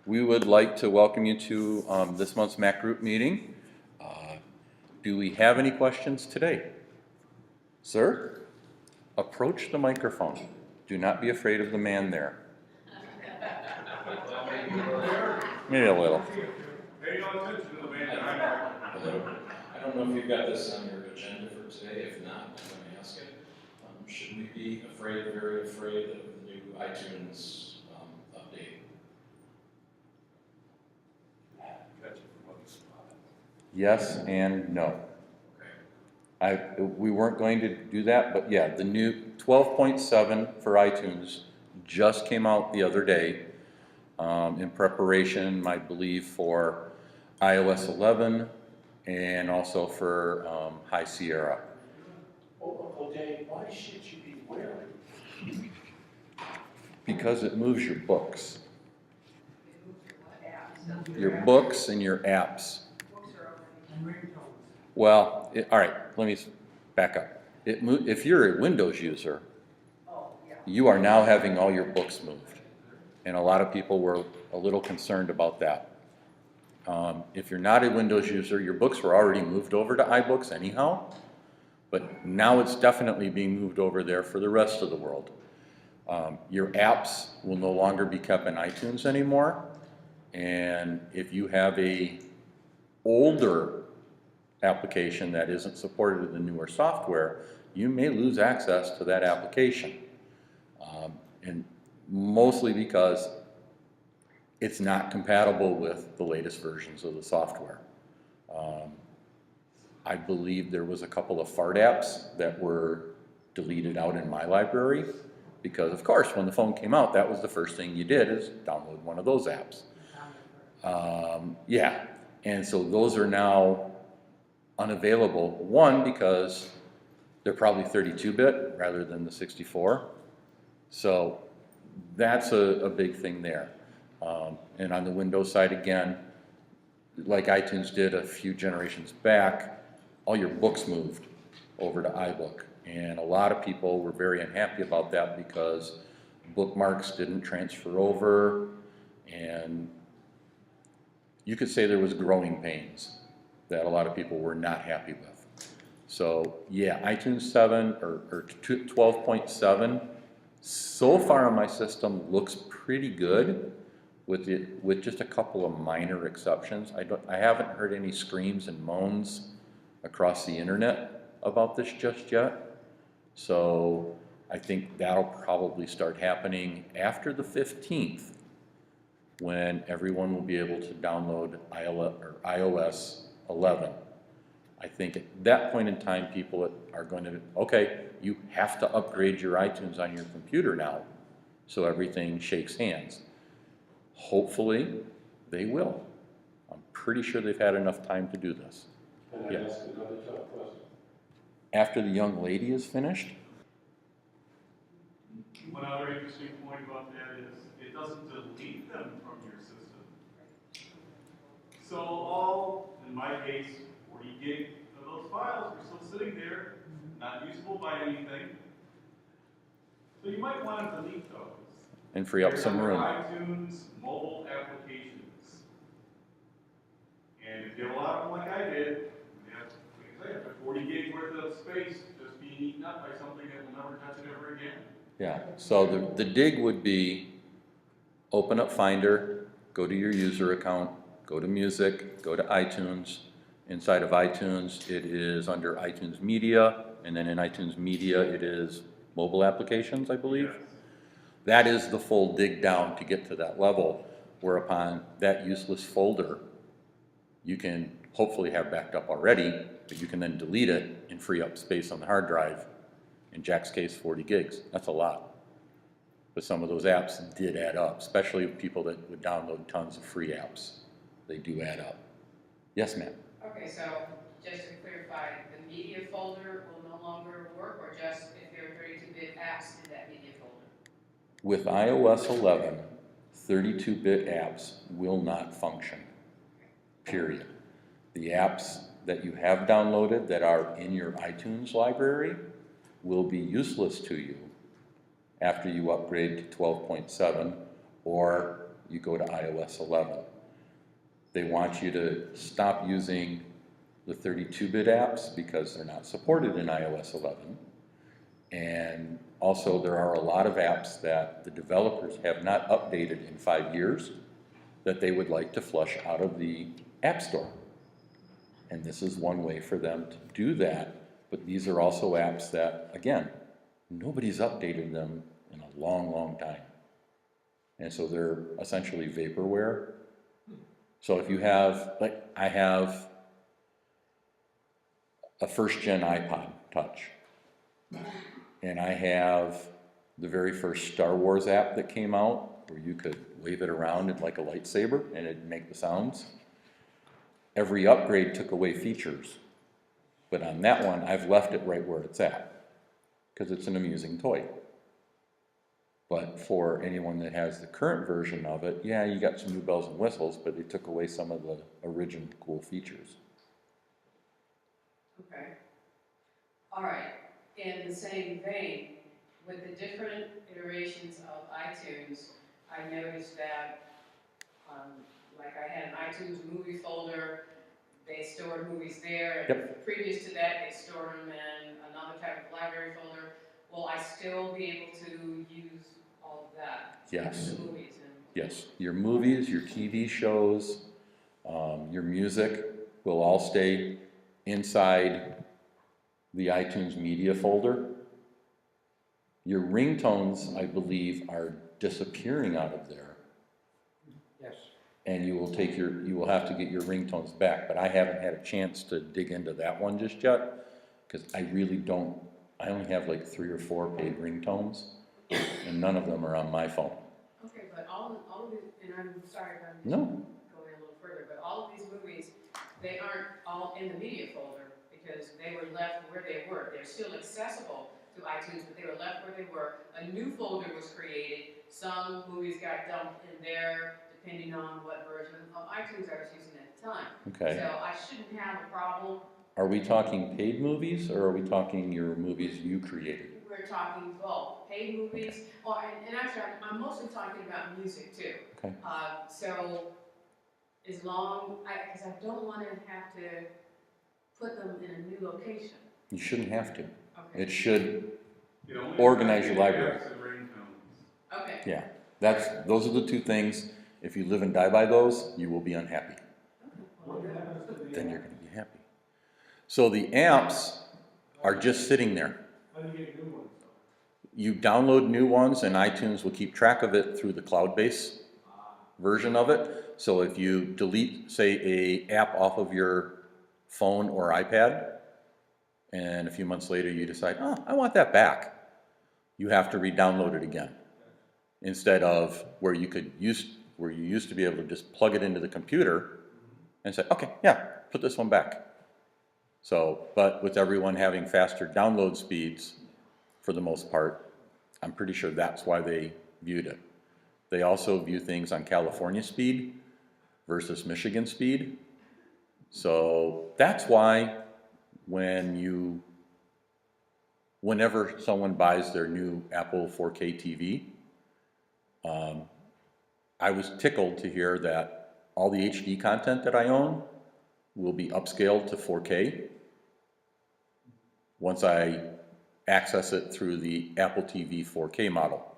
We would like to welcome you to this month's Mac Group meeting. Do we have any questions today? Sir, approach the microphone. Do not be afraid of the man there. Maybe a little. Pay no attention to the man. I don't know if you've got this on your agenda for today. If not, I'm going to ask it. Should we be very afraid of the new iTunes update? Yes and no. We weren't going to do that, but yeah, the new 12.7 for iTunes just came out the other day in preparation, I believe, for iOS 11 and also for High Sierra. Oh, Dave, why should you be wearing? Because it moves your books. Your books and your apps. Well, all right, let me back up. If you're a Windows user, you are now having all your books moved. And a lot of people were a little concerned about that. If you're not a Windows user, your books were already moved over to iBooks anyhow, but now it's definitely being moved over there for the rest of the world. Your apps will no longer be kept in iTunes anymore, and if you have a older application that isn't supported in the newer software, you may lose access to that application. And mostly because it's not compatible with the latest versions of the software. I believe there was a couple of fart apps that were deleted out in my library because, of course, when the phone came out, that was the first thing you did is download one of those apps. Yeah, and so those are now unavailable. One, because they're probably 32-bit rather than the 64. So that's a big thing there. And on the Windows side, again, like iTunes did a few generations back, all your books moved over to iBook. And a lot of people were very unhappy about that because bookmarks didn't transfer over, and you could say there was growing pains that a lot of people were not happy with. So yeah, iTunes 7 or 12.7 so far on my system looks pretty good with just a couple of minor exceptions. I haven't heard any screams and moans across the internet about this just yet. So I think that'll probably start happening after the 15th, when everyone will be able to download iOS 11. I think at that point in time, people are going to, okay, you have to upgrade your iTunes on your computer now, so everything shakes hands. Hopefully, they will. I'm pretty sure they've had enough time to do this. Can I ask another tough question? After the young lady is finished? One other interesting point about that is it doesn't delete them from your system. So all, in my case, 40 gig of those files are still sitting there, not usable by anything. So you might want to delete those. And free up some room. iTunes mobile applications. And if you have a lot of them like I did, you have, like I said, 40 gig worth of space just being eaten up by something that will never touch it ever again. Yeah, so the dig would be open up Finder, go to your user account, go to Music, go to iTunes. Inside of iTunes, it is under iTunes Media, and then in iTunes Media, it is mobile applications, I believe. Yes. That is the full dig down to get to that level, whereupon that useless folder you can hopefully have backed up already, but you can then delete it and free up space on the hard drive. In Jack's case, 40 gigs. That's a lot. But some of those apps did add up, especially people that would download tons of free apps. They do add up. Yes, ma'am? Okay, so just to clarify, the media folder will no longer work, or just if there are 32-bit apps in that media folder? With iOS 11, 32-bit apps will not function, period. The apps that you have downloaded that are in your iTunes library will be useless to you after you upgrade to 12.7 or you go to iOS 11. They want you to stop using the 32-bit apps because they're not supported in iOS 11. And also there are a lot of apps that the developers have not updated in 5 years that they would like to flush out of the App Store. And this is one way for them to do that. But these are also apps that, again, nobody's updated them in a long, long time. And so they're essentially vaporware. So if you have, like, I have a first-gen iPod Touch. And I have the very first Star Wars app that came out where you could wave it around like a lightsaber and it'd make the sounds. Every upgrade took away features. But on that one, I've left it right where it's at because it's an amusing toy. But for anyone that has the current version of it, yeah, you got some new bells and whistles, but they took away some of the original cool features. Okay. All right. In the same vein, with the different iterations of iTunes, I noticed that, like I had an iTunes movie folder, they stored movies there, and previous to that, they stored them in another type of library folder. Will I still be able to use all of that? Yes. The movies and Yes. Your movies, your TV shows, your music will all stay inside the iTunes media folder. Your ringtones, I believe, are disappearing out of there. Yes. And you will have to get your ringtones back, but I haven't had a chance to dig into that one just yet, because I only have like 3 or 4 paid ringtones, and none of them are on my phone. okay, but all of these, and I'm sorry if I'm just No. going a little further, but all of these movies, they aren't all in the media folder because they were left where they were. They're still accessible to iTunes, but they were left where they were. A new folder was created. Some movies got dumped in there, depending on what version of iTunes I was using at the time. Okay. So I shouldn't have a problem. Are we talking paid movies, or are we talking your movies you created? We're talking both paid movies, and actually I'm mostly talking about music too. Okay. So as long, because I don't want to have to put them in a new location. You shouldn't have to. Okay. It should You only organize your have library. apps and ringtones. Okay. Yeah, those are the 2 things. If you live and die by those, you will be unhappy. What happens to the? Then you're going to be happy. So the apps are just sitting there. How do you get new ones? You download new ones and iTunes will keep track of it through the cloud-based version of it. So if you delete, say, an app off of your phone or iPad, and a few months later you decide, oh, I want that back, you have to re-download it again. Instead of where you used to be able to just plug it into the computer and say, okay, yeah, put this one back. So, but with everyone having faster download speeds, for the most part, I'm pretty sure that's why they viewed it. They also view things on California speed versus Michigan speed. So that's why whenever someone buys their new Apple 4K TV, I was tickled to hear that all the HD content that I own will be upscaled to 4K once I access it through the Apple TV 4K model,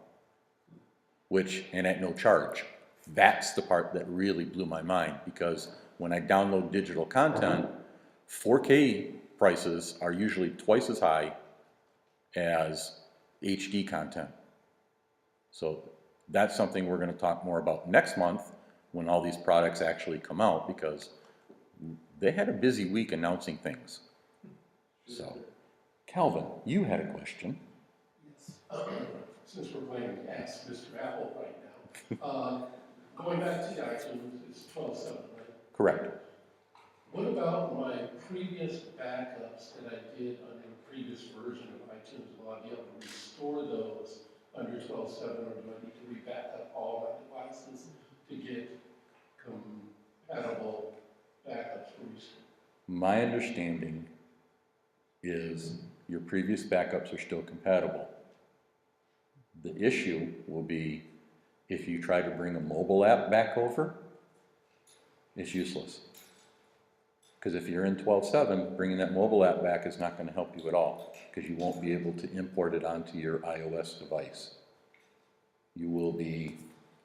and at no charge. That's the part that really blew my mind, because when I download digital content, 4K prices are usually twice as high as HD content. So that's something we're going to talk more about next month when all these products actually come out, because they had a busy week announcing things. So, Calvin, you had a question. Yes. Since we're playing Ask Mr. Apple right now, going back to the iTunes, it's 12.7, right? Correct. What about my previous backups that I did on a previous version of iTunes? Will I be able to restore those under 12.7, or do I need to re-back up all my devices to get compatible backups for restore? My understanding is your previous backups are still compatible. The issue will be If you try to bring a mobile app back over, it's useless. Because if you're in 12.7, bringing that mobile app back is not going to help you at all, because you won't be able to import it onto your iOS device. You will be,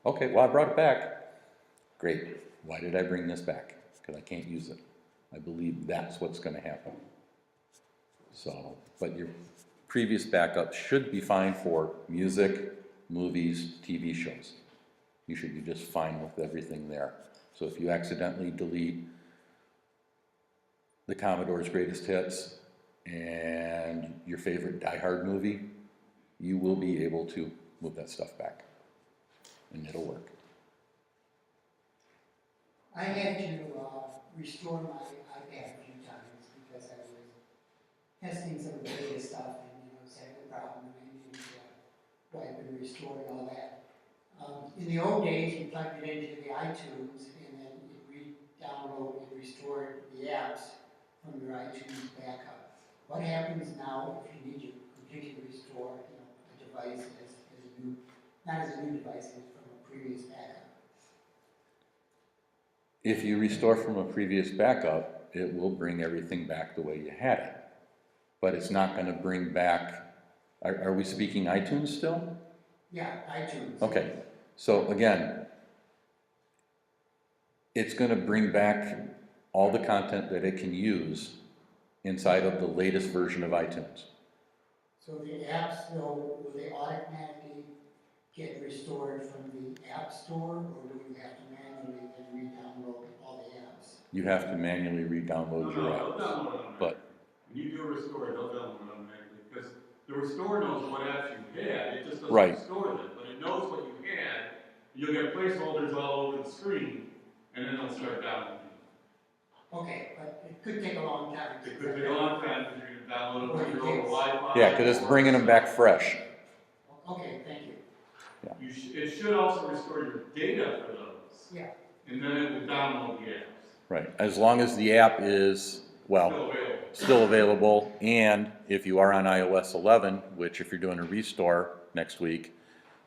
okay, well, I brought it back. Great. Why did I bring this back? Because I can't use it. I believe that's what's going to happen. So, but your previous backup should be fine for music, movies, TV shows. You should be just fine with everything there. So if you accidentally delete the Commodore's Greatest Hits and your favorite Die Hard movie, you will be able to move that stuff back, and it'll work. I had to restore my iPad a few times because I was testing some of the latest stuff and was having a problem, and I needed to wipe and restore and all that. In the old days, you plugged it into the iTunes and then it re-downloaded and restored the apps from your iTunes backup. What happens now if you need to completely restore a device as a new, not as a new device, as from a previous backup? If you restore from a previous backup, it will bring everything back the way you had it. But it's not going to bring back, are we speaking iTunes still? Yeah, iTunes. Okay, so again, it's going to bring back all the content that it can use inside of the latest version of iTunes. So the apps, though, will they automatically get restored from the App Store, or do you have to manually then re-download all the apps? You have to manually re-download your They'll apps. download it automatically. But When you do a restore, they'll download it automatically, because the restore knows what apps you had, it just doesn't Right. restore them, but it knows what you had. You'll get placeholders all over the screen, and then they'll start downloading. Okay, but it could take a long time. It could take a long time, because you're gonna download them with your own Wi-Fi. yeah, because it's bringing them back fresh. Okay, thank you. It should also restore your data for those. Yeah. And then it will download the apps. Right, as long as the app is, well, Still available. still available, and if you are on iOS 11, which if you're doing a restore next week,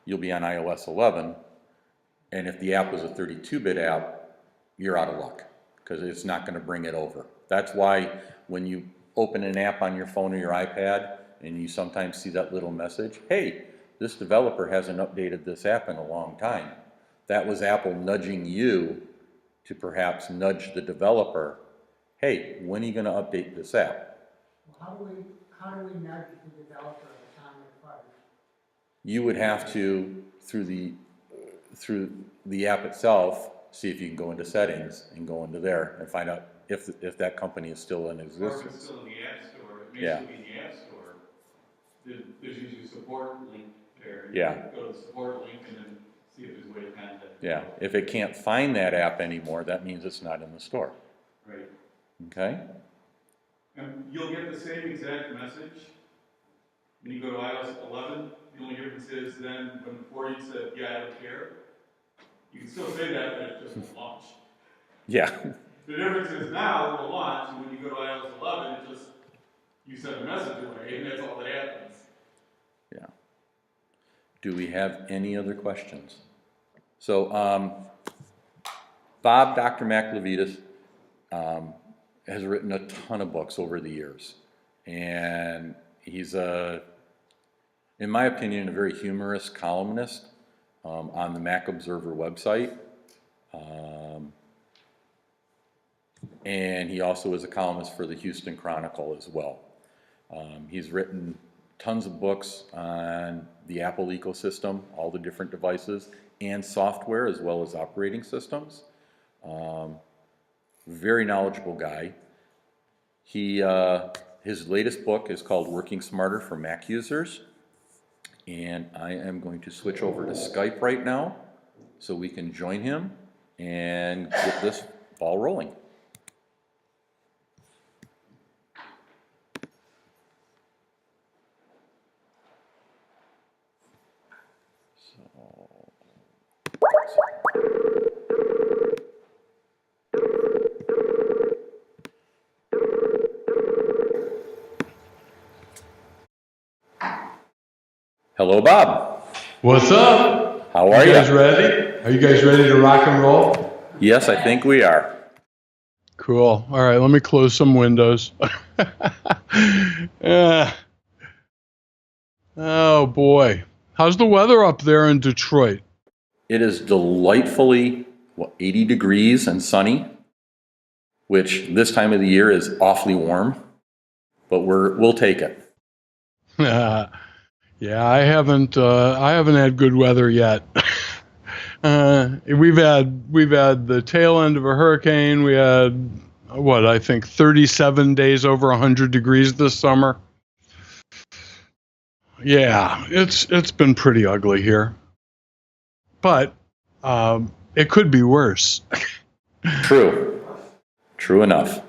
you'll be on iOS 11, and if the app was a 32-bit app, you're out of luck, because it's not going to bring it over. That's why when you open an app on your phone or your iPad, and you sometimes see that little message, hey, this developer hasn't updated this app in a long time. That was Apple nudging you to perhaps nudge the developer, hey, when are you going to update this app? Well, how do we nudge the developer at the time required? You would have to, through the app itself, see if you can go into settings and go into there and find out if that company is still in Or if it's existence. still in the App Store, it may Yeah. still be in the App Store. There's usually a support link there. Yeah. You go to the support link and then see if there's a way to contact. Yeah, if it can't find that app anymore, that means it's not in the store, Right. okay? And you'll get the same exact message when you go to iOS 11. The only difference is then when before you said, yeah, I don't care, you can still say that, but it just won't launch. Yeah, The difference is now it will launch, and when you go to iOS 11, it just, you send a message away, and that's all that happens. yeah. Do we have any other questions? So, Bob, Dr. Mac LeVitus, has written a ton of books over the years. And he's in my opinion, a very humorous columnist on the Mac Observer website. And he also is a columnist for the Houston Chronicle as well. He's written tons of books on the Apple ecosystem, all the different devices, and software as well as operating systems. Very knowledgeable guy. His latest book is called Working Smarter for Mac Users. And I am going to switch over to Skype right now so we can join him and get this ball rolling. Hello, Bob. What's up? How are You guys you? ready? Are you guys ready to rock and roll? Yes, I think we are. Cool. All right, let me close some windows. Yeah. Oh boy. How's the weather up there in Detroit? It is delightfully 80 degrees and sunny, which this time of the year is awfully warm, but we'll take it. Yeah, I haven't had good weather yet. We've had the tail end of a hurricane. We had I think 37 days over 100 degrees this summer. Yeah, it's been pretty ugly here. But it could be worse. True enough.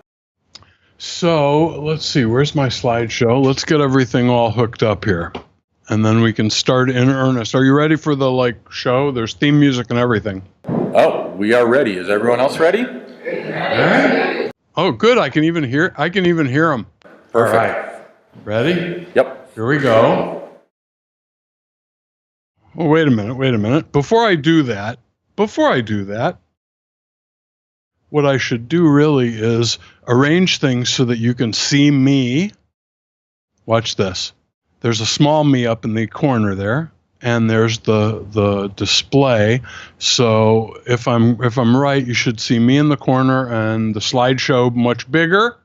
So let's see, where's my slideshow? Let's get everything all hooked up here, and then we can start in earnest. Are you ready for the show? There's theme music and everything. Oh, we are ready. Is everyone else ready? Yeah. Oh, good. I can even hear them. Perfect. All right. Ready? Yep. Here we go. Oh, wait a minute. Before I do that, what I should do really is arrange things so that you can see me. Watch this. There's a small me up in the corner there, and there's the display. So if I'm right, you should see me in the corner and the slideshow much bigger.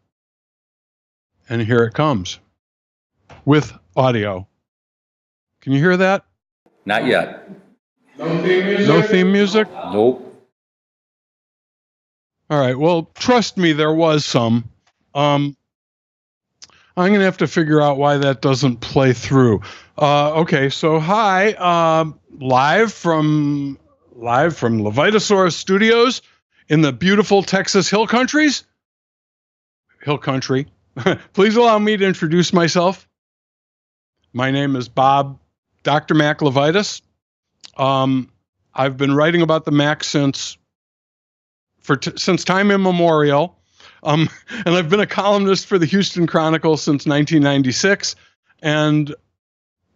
And here it comes with audio. Can you hear that? Not yet. No theme music? No theme music? Nope. All right. Well, trust me, there was some. I'm going to have to figure out why that doesn't play through. Okay. So hi, live from LeVitus Studios in the beautiful Texas Hill Country. Please allow me to introduce myself. My name is Bob, Dr. Mac LeVitus. I've been writing about the Mac since time immemorial. And I've been a columnist for the Houston Chronicle since 1996, and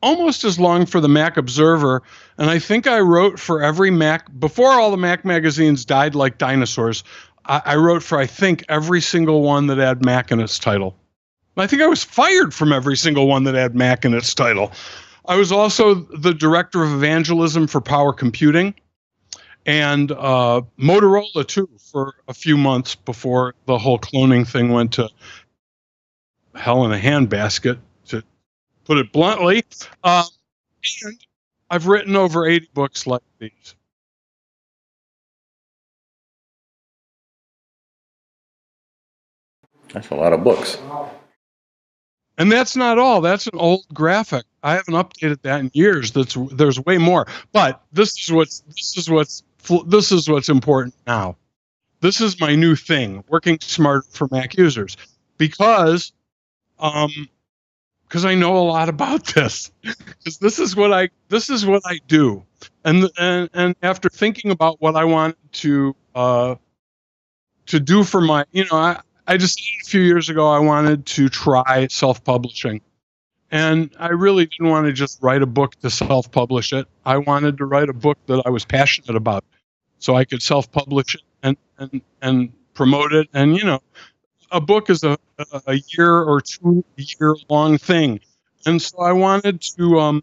almost as long for the Mac Observer. And I think I wrote for every Mac, before all the Mac magazines died like dinosaurs, I wrote for, I think, every single one that had Mac in its title. I think I was fired from every single one that had Mac in its title. I was also the director of evangelism for Power Computing, and Motorola too, for a few months before the whole cloning thing went to hell in a handbasket, to put it bluntly. And I've written over 80 books like these. That's a lot of books. And that's not all. That's an old graphic. I haven't updated that in years. There's way more. But this is what's important now. This is my new thing, working smarter for Mac users, because I know a lot about this. Because this is what I do. And after thinking about what I wanted to do for my, I decided a few years ago I wanted to try self-publishing. And I really didn't want to just write a book to self-publish it. I wanted to write a book that I was passionate about, so I could self-publish it and promote it. And, a book is a year or 2 year long thing. And so I wanted to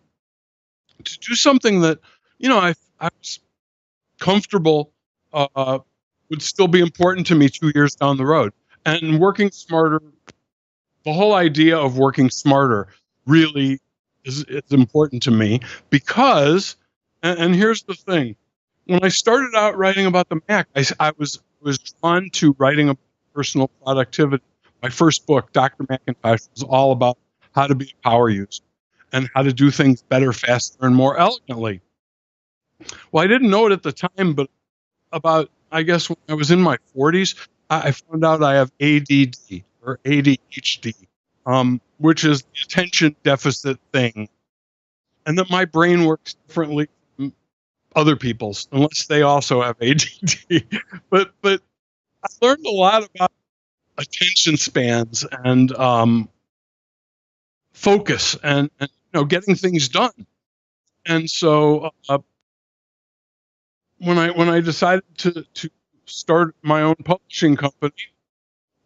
do something that, I was comfortable would still be important to me 2 years down the road. And working smarter, the whole idea of working smarter really is important to me, because, and here's the thing, when I started out writing about the Mac, I was drawn to writing about personal productivity. My first book, Dr. Macintosh, was all about how to be a power user and how to do things better, faster, and more elegantly. Well, I didn't know it at the time, but about, I guess, when I was in my 40s, I found out I have ADD, or ADHD, which is the attention deficit thing, and that my brain works differently from other people's, unless they also have ADD. But I learned a lot about attention spans and focus and getting things done. And so when I decided to start my own publishing company,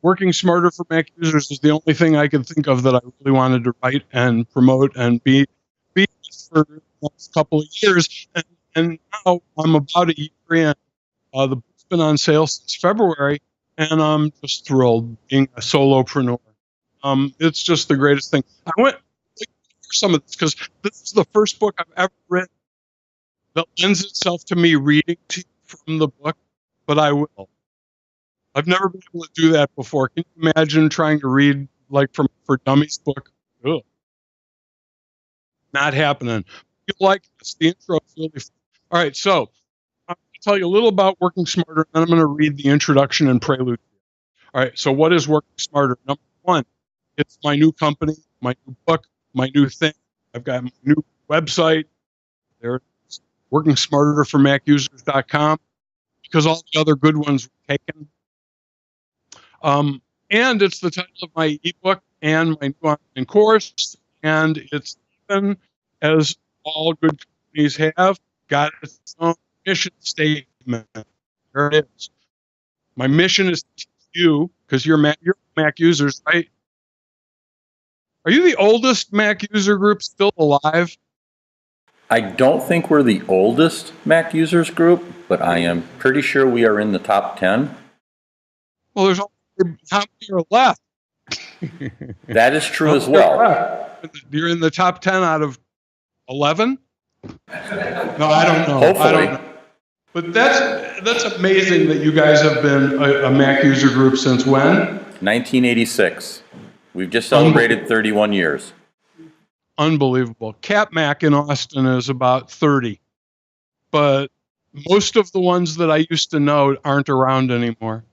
Working Smarter for Mac Users is the only thing I could think of that I really wanted to write and promote and be for the next couple of years. And now I'm about a year in. The book's been on sale since February, and I'm just thrilled being a solopreneur. It's just the greatest thing. I went for some of this because this is the first book I've ever written that lends itself to me reading to you from the book, but I will. I've never been able to do that before. Can you imagine trying to read like for Dummies book? Ugh. Not happening. You'll like this. The intro is really fun. All right, so I'm going to tell you a little about Working Smarter, and then I'm going to read the introduction and prelude. All right, so what is Working Smarter? Number one, it's my new company, my new book, my new thing. I've got my new website. There it is, workingsmarterformacusers.com, because all the other good ones were taken. And it's the title of my ebook and my new online course, and it's even, as all good companies have, got its own mission statement. There it is. My mission is to teach you, because you're Mac users, right? Are you the oldest Mac user group still alive? I don't think we're the oldest Mac users group, but I am pretty sure we are in the top 10. Well, there's only how many are left? That is true as well. You're in the top 10 out of 11? No, I don't know. Hopefully. I don't know. But that's amazing that you guys have been a Mac user group since when? 1986. We've just celebrated 31 years. Unbelievable. Cap Mac in Austin is about 30. But most of the ones that I used to know aren't around anymore.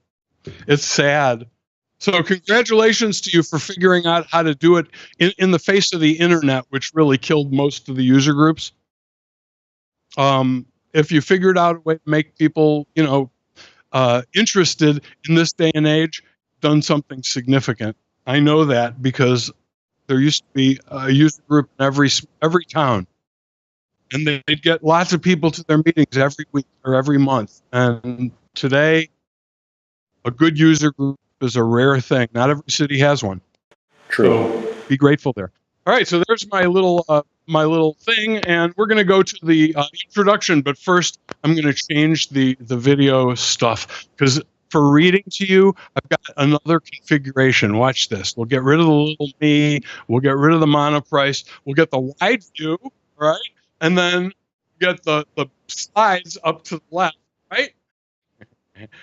It's sad. So congratulations to you for figuring out how to do it in the face of the internet, which really killed most of the user groups. If you figured out a way to make people, interested in this day and age, done something significant. I know that because there used to be a user group in every town, and they'd get lots of people to their meetings every week or every month. And today, a good user group is a rare thing. Not every city has one. True. So be grateful there. All right, so there's my little thing, and we're going to go to the introduction. But first, I'm going to change the video stuff because for reading to you, I've got another configuration. Watch this. We'll get rid of the little me. We'll get rid of the monoprice. We'll get the wide view, right? And then get the slides up to the left, right?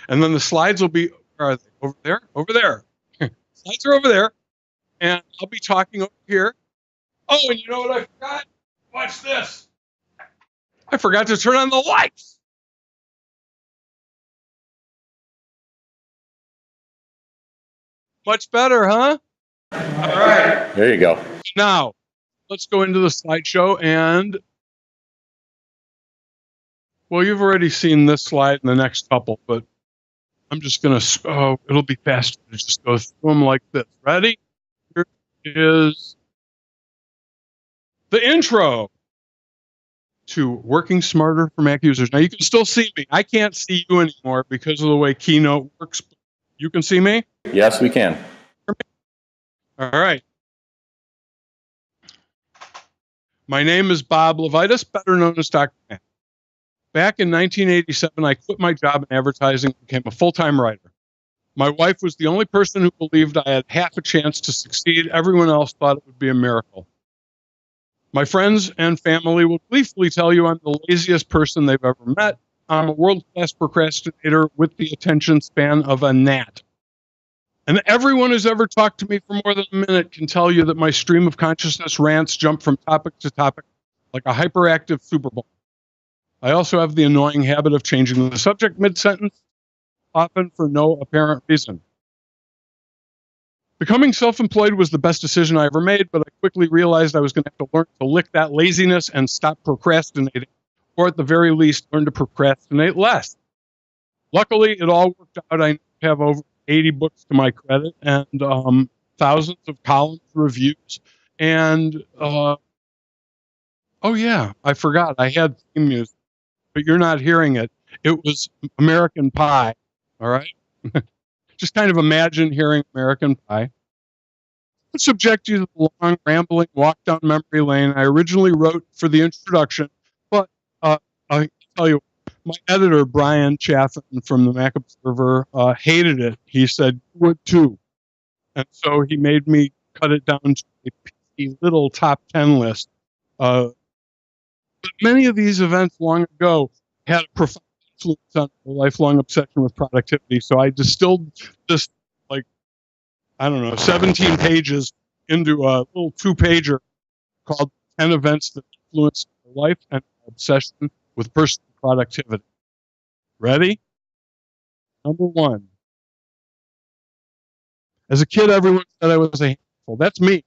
And then the slides will be, where are they? Over there? Over there. Slides are over there. And I'll be talking over here. Oh, and you know what I forgot? Watch this. I forgot to turn on the lights. Much better, huh? All right. There you go. Now, let's go into the slideshow and, well, you've already seen this slide and the next couple, but I'm just going to, it'll be faster to just go through them like this. Ready? Here is the intro to Working Smarter for Mac Users. Now, you can still see me. I can't see you anymore because of the way Keynote works. You can see me? Yes, we can. All right. My name is Bob LeVitus, better known as Dr. Mac. Back in 1987, I quit my job in advertising and became a full-time writer. My wife was the only person who believed I had half a chance to succeed. Everyone else thought it would be a miracle. My friends and family will gleefully tell you I'm the laziest person they've ever met. I'm a world-class procrastinator with the attention span of a gnat. And everyone who's ever talked to me for more than a minute can tell you that my stream of consciousness rants jump from topic to topic like a hyperactive Super Bowl. I also have the annoying habit of changing the subject mid-sentence, often for no apparent reason. Becoming self-employed was the best decision I ever made, but I quickly realized I was going to have to learn to lick that laziness and stop procrastinating, or at the very least, learn to procrastinate less. Luckily, it all worked out. I have over 80 books to my credit and thousands of columns, reviews, and oh yeah, I forgot. I had theme music, but you're not hearing it. It was American Pie, all right? Just kind of imagine hearing American Pie. To subject you to the long, rambling walk down memory lane I originally wrote for the introduction, but I tell you, my editor, Brian Chaffin from the Mac Observer, hated it. He said, "You would too." And so he made me cut it down to a little top 10 list. But many of these events long ago had a profound influence on my lifelong obsession with productivity. So I distilled this, like, I don't know, 17 pages into a little 2-pager called 10 Events That Influenced My Life and My Obsession with Personal Productivity. Ready? Number 1. As a kid, everyone said I was a handful. That's me.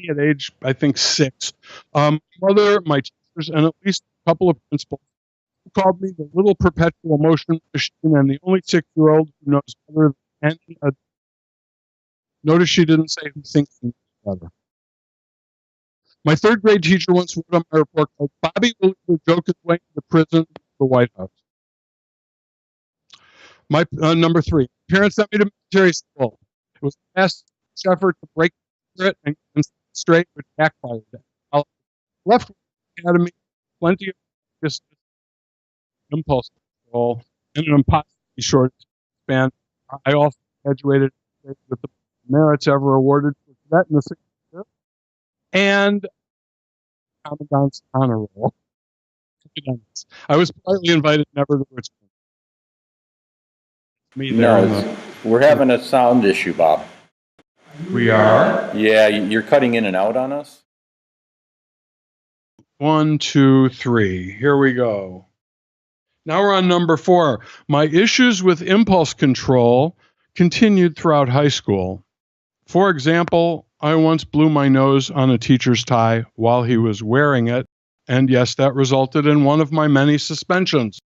At age, I think, 6. My mother, my teachers, and at least a couple of principals called me the little perpetual motion machine and the only 6-year-old who knows better than any adult. Notice she didn't say who thinks he knows better. My 3rd grade teacher once wrote on my report card, "Bobby will either joke his way into prison or the White House." My number 3, parents sent me to military school. It was the last effort to break the spirit and straight, which backfired. I left academy, plenty of just impulse control, and an impossibly short span. I also graduated with the merits ever awarded for cadet in the 6th year, and Commandant's honor roll. I was politely invited never to return. Me there. No, we're having a sound issue, Bob. We are. Yeah, you're cutting in and out on us. 1, 2, 3. Here we go. Now we're on number 4. My issues with impulse control continued throughout high school. For example, I once blew my nose on a teacher's tie while he was wearing it, and yes, that resulted in one of my many suspensions.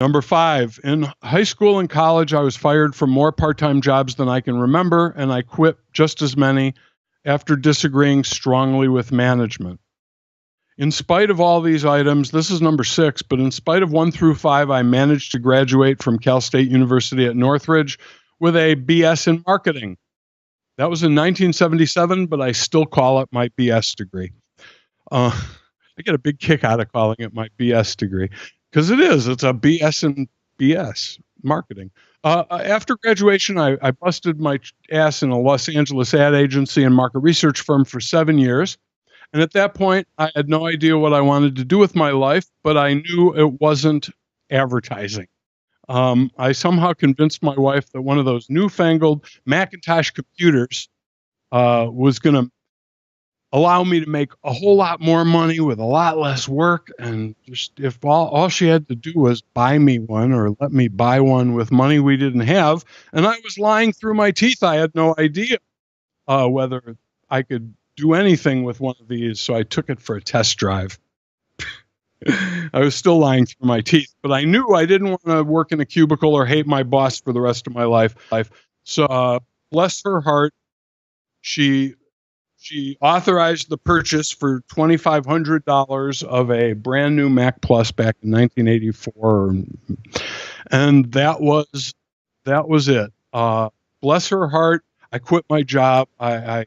Number 5, in high school and college, I was fired from more part-time jobs than I can remember, and I quit just as many after disagreeing strongly with management. In spite of all these items, this is number 6, but in spite of 1 through 5, I managed to graduate from Cal State University at Northridge with a BS in marketing. That was in 1977, but I still call it my BS degree. I get a big kick out of calling it my BS degree. Because it's a BS in BS, marketing. After graduation, I busted my ass in a Los Angeles ad agency and market research firm for 7 years. And at that point, I had no idea what I wanted to do with my life, but I knew it wasn't advertising. I somehow convinced my wife that one of those newfangled Macintosh computers was going to allow me to make a whole lot more money with a lot less work, and just if all she had to do was buy me one or let me buy one with money we didn't have, and I was lying through my teeth. I had no idea whether I could do anything with one of these, so I took it for a test drive. I was still lying through my teeth, but I knew I didn't want to work in a cubicle or hate my boss for the rest of my life. So bless her heart, she authorized the purchase for $2,500 of a brand new Mac Plus back in 1984, and that was it. Bless her heart. I quit my job. I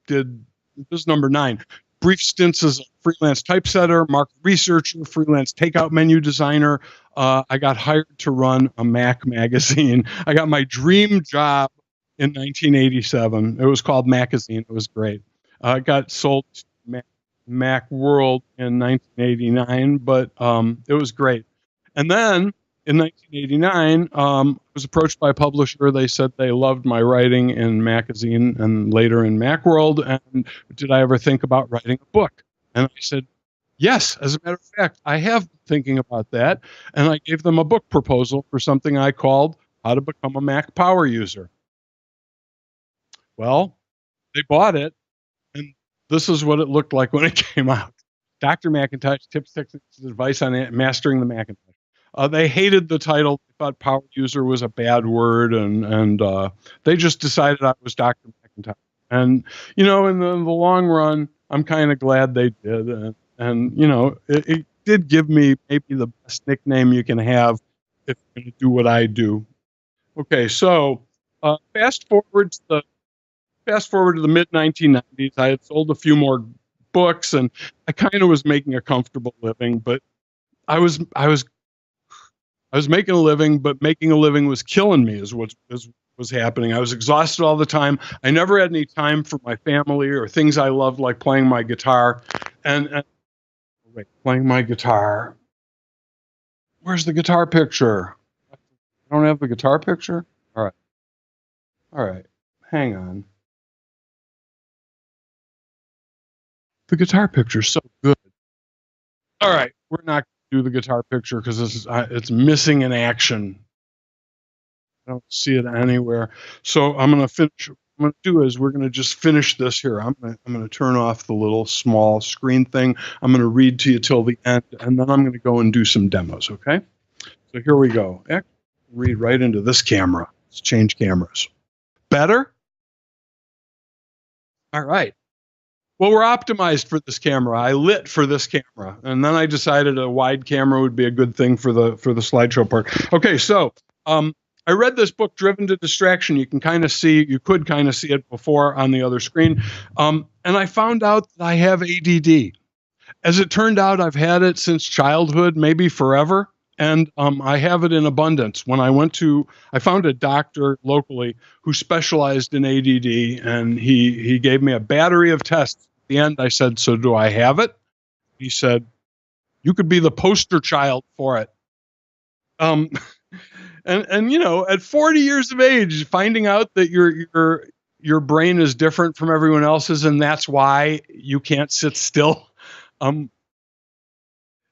did, this is number 9, brief stints as a freelance typesetter, market researcher, freelance takeout menu designer. I got hired to run a Mac magazine. I got my dream job in 1987. It was called Macazine. It was great. It got sold to Mac World in 1989, but it was great. And then in 1989, I was approached by a publisher. They said they loved my writing in Macazine and later in Macworld, and did I ever think about writing a book? And I said, yes, as a matter of fact, I have been thinking about that, and I gave them a book proposal for something I called How to Become a Mac Power User. Well, they bought it, and this is what it looked like when it came out. Dr. Macintosh, tips, techniques, and advice on mastering the Macintosh. They hated the title. They thought power user was a bad word, and they just decided I was Dr. Macintosh. And, in the long run, I'm kind of glad they did. And it did give me maybe the best nickname you can have if you're going to do what I do. Okay, so fast forward to the mid 1990s. I had sold a few more books, and I kind of was making a comfortable living, but I was making a living, but making a living was killing me, is what was happening. I was exhausted all the time. I never had any time for my family or things I loved, like playing my guitar. And wait, playing my guitar. Where's the guitar picture? I don't have the guitar picture? All right. Hang on. The guitar picture's so good. All right, we're not going to do the guitar picture because it's missing in action. I don't see it anywhere. So I'm going to finish. What I'm going to do is we're going to just finish this here. I'm going to turn off the little small screen thing. I'm going to read to you till the end, and then I'm going to go and do some demos, okay? So here we go. Read right into this camera. Let's change cameras. Better? All right. Well, we're optimized for this camera. I lit for this camera, and then I decided a wide camera would be a good thing for the slideshow part. Okay, so I read this book, Driven to Distraction. You could kind of see it before on the other screen, and I found out that I have ADD. As it turned out, I've had it since childhood, maybe forever, and I have it in abundance. When I found a doctor locally who specialized in ADD, and he gave me a battery of tests. At the end, I said, "So do I have it?" He said, "You could be the poster child for it." And you know, at 40 years of age, finding out that your brain is different from everyone else's, and that's why you can't sit still. It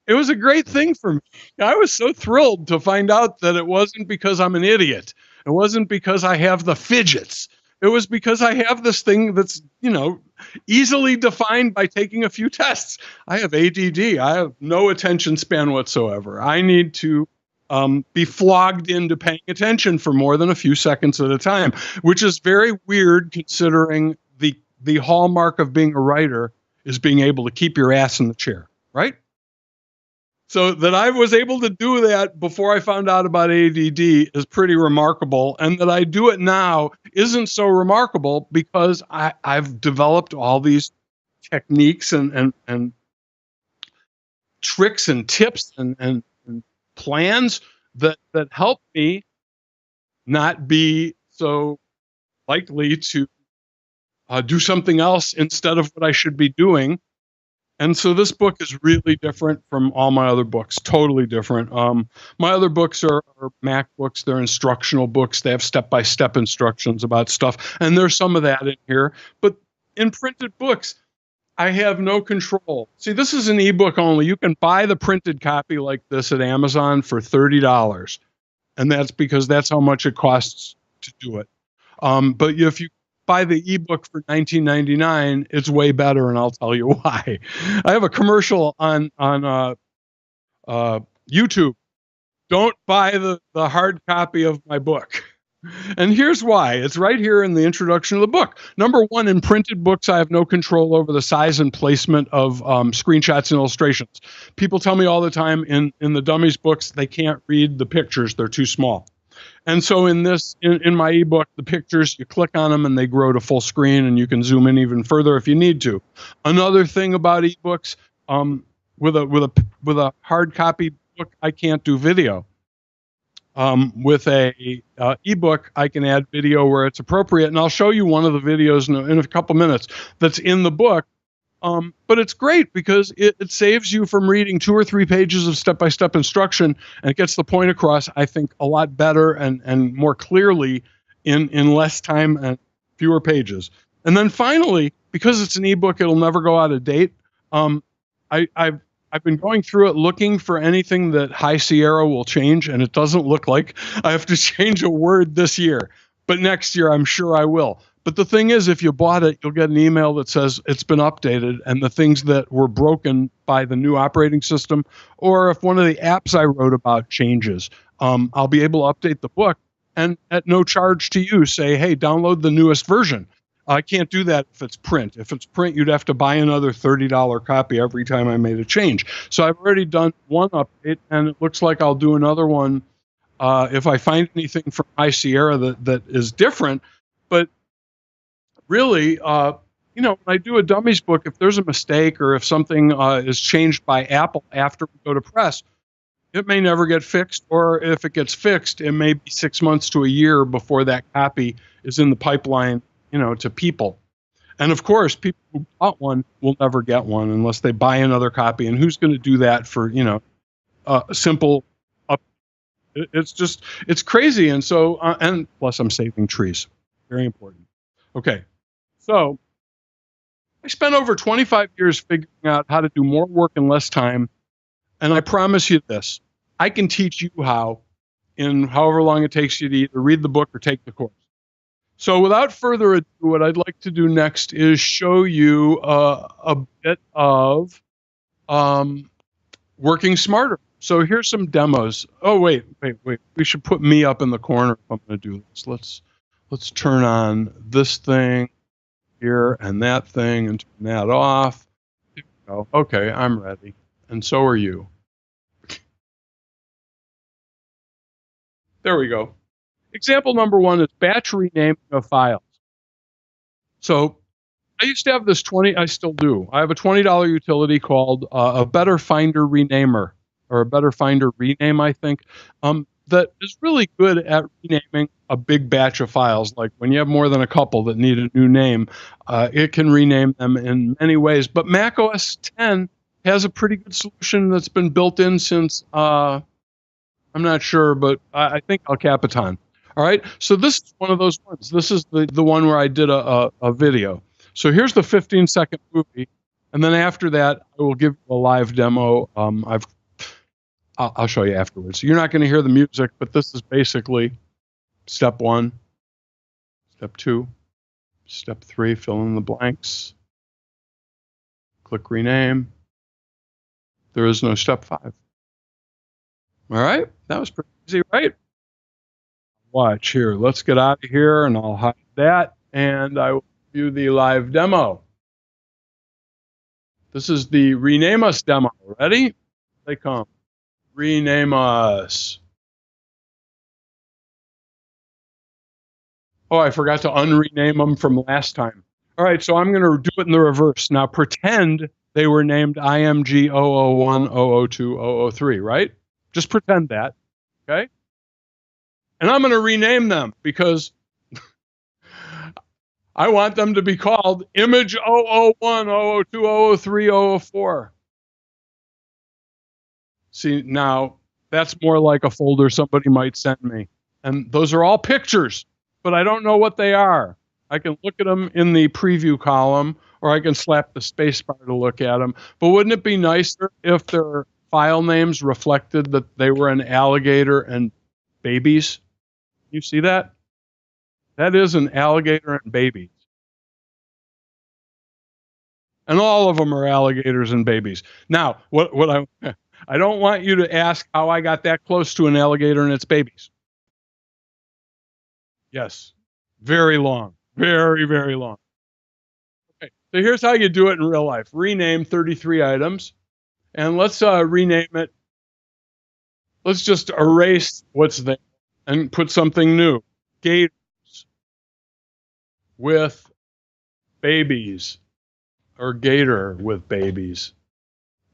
was a great thing for me. I was so thrilled to find out that it wasn't because I'm an idiot. It wasn't because I have the fidgets. It was because I have this thing that's, easily defined by taking a few tests. I have ADD. I have no attention span whatsoever. I need to be flogged into paying attention for more than a few seconds at a time, which is very weird considering the hallmark of being a writer is being able to keep your ass in the chair, right? So that I was able to do that before I found out about ADD is pretty remarkable. And that I do it now isn't so remarkable because I've developed all these techniques and tricks and tips and plans that help me not be so likely to do something else instead of what I should be doing. And so this book is really different from all my other books, totally different. My other books are Mac books. They're instructional books. They have step-by-step instructions about stuff. And there's some of that in here. But in printed books, I have no control. See, this is an ebook only. You can buy the printed copy like this at Amazon for $30. And that's because that's how much it costs to do it. But if you buy the ebook for $19.99, it's way better, and I'll tell you why. I have a commercial on YouTube. Don't buy the hard copy of my book. And here's why. It's right here in the introduction of the book. Number one, in printed books, I have no control over the size and placement of screenshots and illustrations. People tell me all the time in the dummies books, they can't read the pictures. They're too small. And so in my ebook, the pictures, you click on them and they grow to full screen, and you can zoom in even further if you need to. Another thing about ebooks, with a hard copy book, I can't do video. With a ebook, I can add video where it's appropriate, and I'll show you one of the videos in a couple minutes that's in the book. But it's great because it saves you from reading 2 or 3 pages of step-by-step instruction, and it gets the point across, I think, a lot better and more clearly in less time and fewer pages. And then finally, because it's an ebook, it'll never go out of date. I've been going through it looking for anything that High Sierra will change, and it doesn't look like I have to change a word this year. But next year, I'm sure I will. But the thing is, if you bought it, you'll get an email that says it's been updated, and the things that were broken by the new operating system, or if one of the apps I wrote about changes, I'll be able to update the book and at no charge to you say, hey, download the newest version. I can't do that if it's print. If it's print, you'd have to buy another $30 copy every time I made a change. So I've already done one update, and it looks like I'll do another one if I find anything from High Sierra that is different. But really, you know, when I do a dummies book, if there's a mistake or if something is changed by Apple after we go to press, it may never get fixed, or if it gets fixed, it may be 6 months to a year before that copy is in the pipeline, you know, to people. And of course, people who bought one will never get one unless they buy another copy. And who's going to do that for, you know, a simple up? It's just, it's crazy. And so, and plus I'm saving trees. Very important. Okay. So I spent over 25 years figuring out how to do more work in less time. And I promise you this, I can teach you how in however long it takes you to either read the book or take the course. So without further ado, what I'd like to do next is show you a bit of working smarter. So here's some demos. Oh, wait. We should put me up in the corner if I'm going to do this. Let's turn on this thing here and that thing and turn that off. Here we go. Okay, I'm ready. And so are you. There we go. Example number 1 is batch renaming of files. So I used to have this I still do. I have a $20 utility called a Better Finder Renamer, or a Better Finder Rename, I think, that is really good at renaming a big batch of files. Like when you have more than a couple that need a new name, it can rename them in many ways. But macOS 10 has a pretty good solution that's been built in since, I'm not sure, but I think El Capitan. All right, so this is one of those ones. This is the one where I did a video. So here's the 15-second movie, and then after that, I will give you a live demo. I'll show you afterwards. You're not going to hear the music, but this is basically step 1, step 2, step 3, fill in the blanks, click rename. There is no step 5. All right, that was pretty easy, right? Watch here. Let's get out of here, and I'll hide that, and I will give you the live demo. This is the Rename Us demo. Ready? They come. Rename Us. Oh, I forgot to unrename them from last time. All right, so I'm going to do it in the reverse. Now, pretend they were named IMG 001, 002, 003, right? Just pretend that, okay? And I'm going to rename them because I want them to be called Image 001, 002, 003, 004. See, now that's more like a folder somebody might send me. And those are all pictures, but I don't know what they are. I can look at them in the preview column, or I can slap the space bar to look at them. But wouldn't it be nicer if their file names reflected that they were an alligator and babies? You see that? That is an alligator and babies. And all of them are alligators and babies. Now, I don't want you to ask how I got that close to an alligator and its babies. Yes, very long, very, very long. Okay, so here's how you do it in real life. Rename 33 items, and let's rename it. Let's just erase what's there and put something new. Gators with babies, or gator with babies.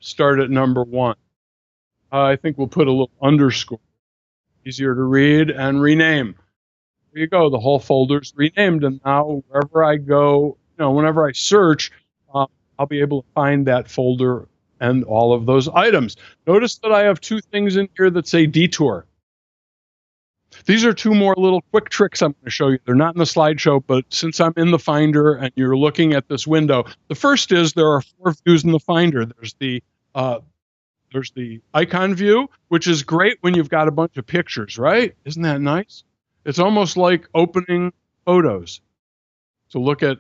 Start at number 1. I think we'll put a little underscore. Easier to read, and rename. There you go. The whole folder's renamed, and now wherever I go, whenever I search, I'll be able to find that folder and all of those items. Notice that I have 2 things in here that say detour. These are 2 more little quick tricks I'm going to show you. They're not in the slideshow, but since I'm in the Finder and you're looking at this window, the first is there are 4 views in the Finder. There's the icon view, which is great when you've got a bunch of pictures, right? Isn't that nice? It's almost like opening photos. So look at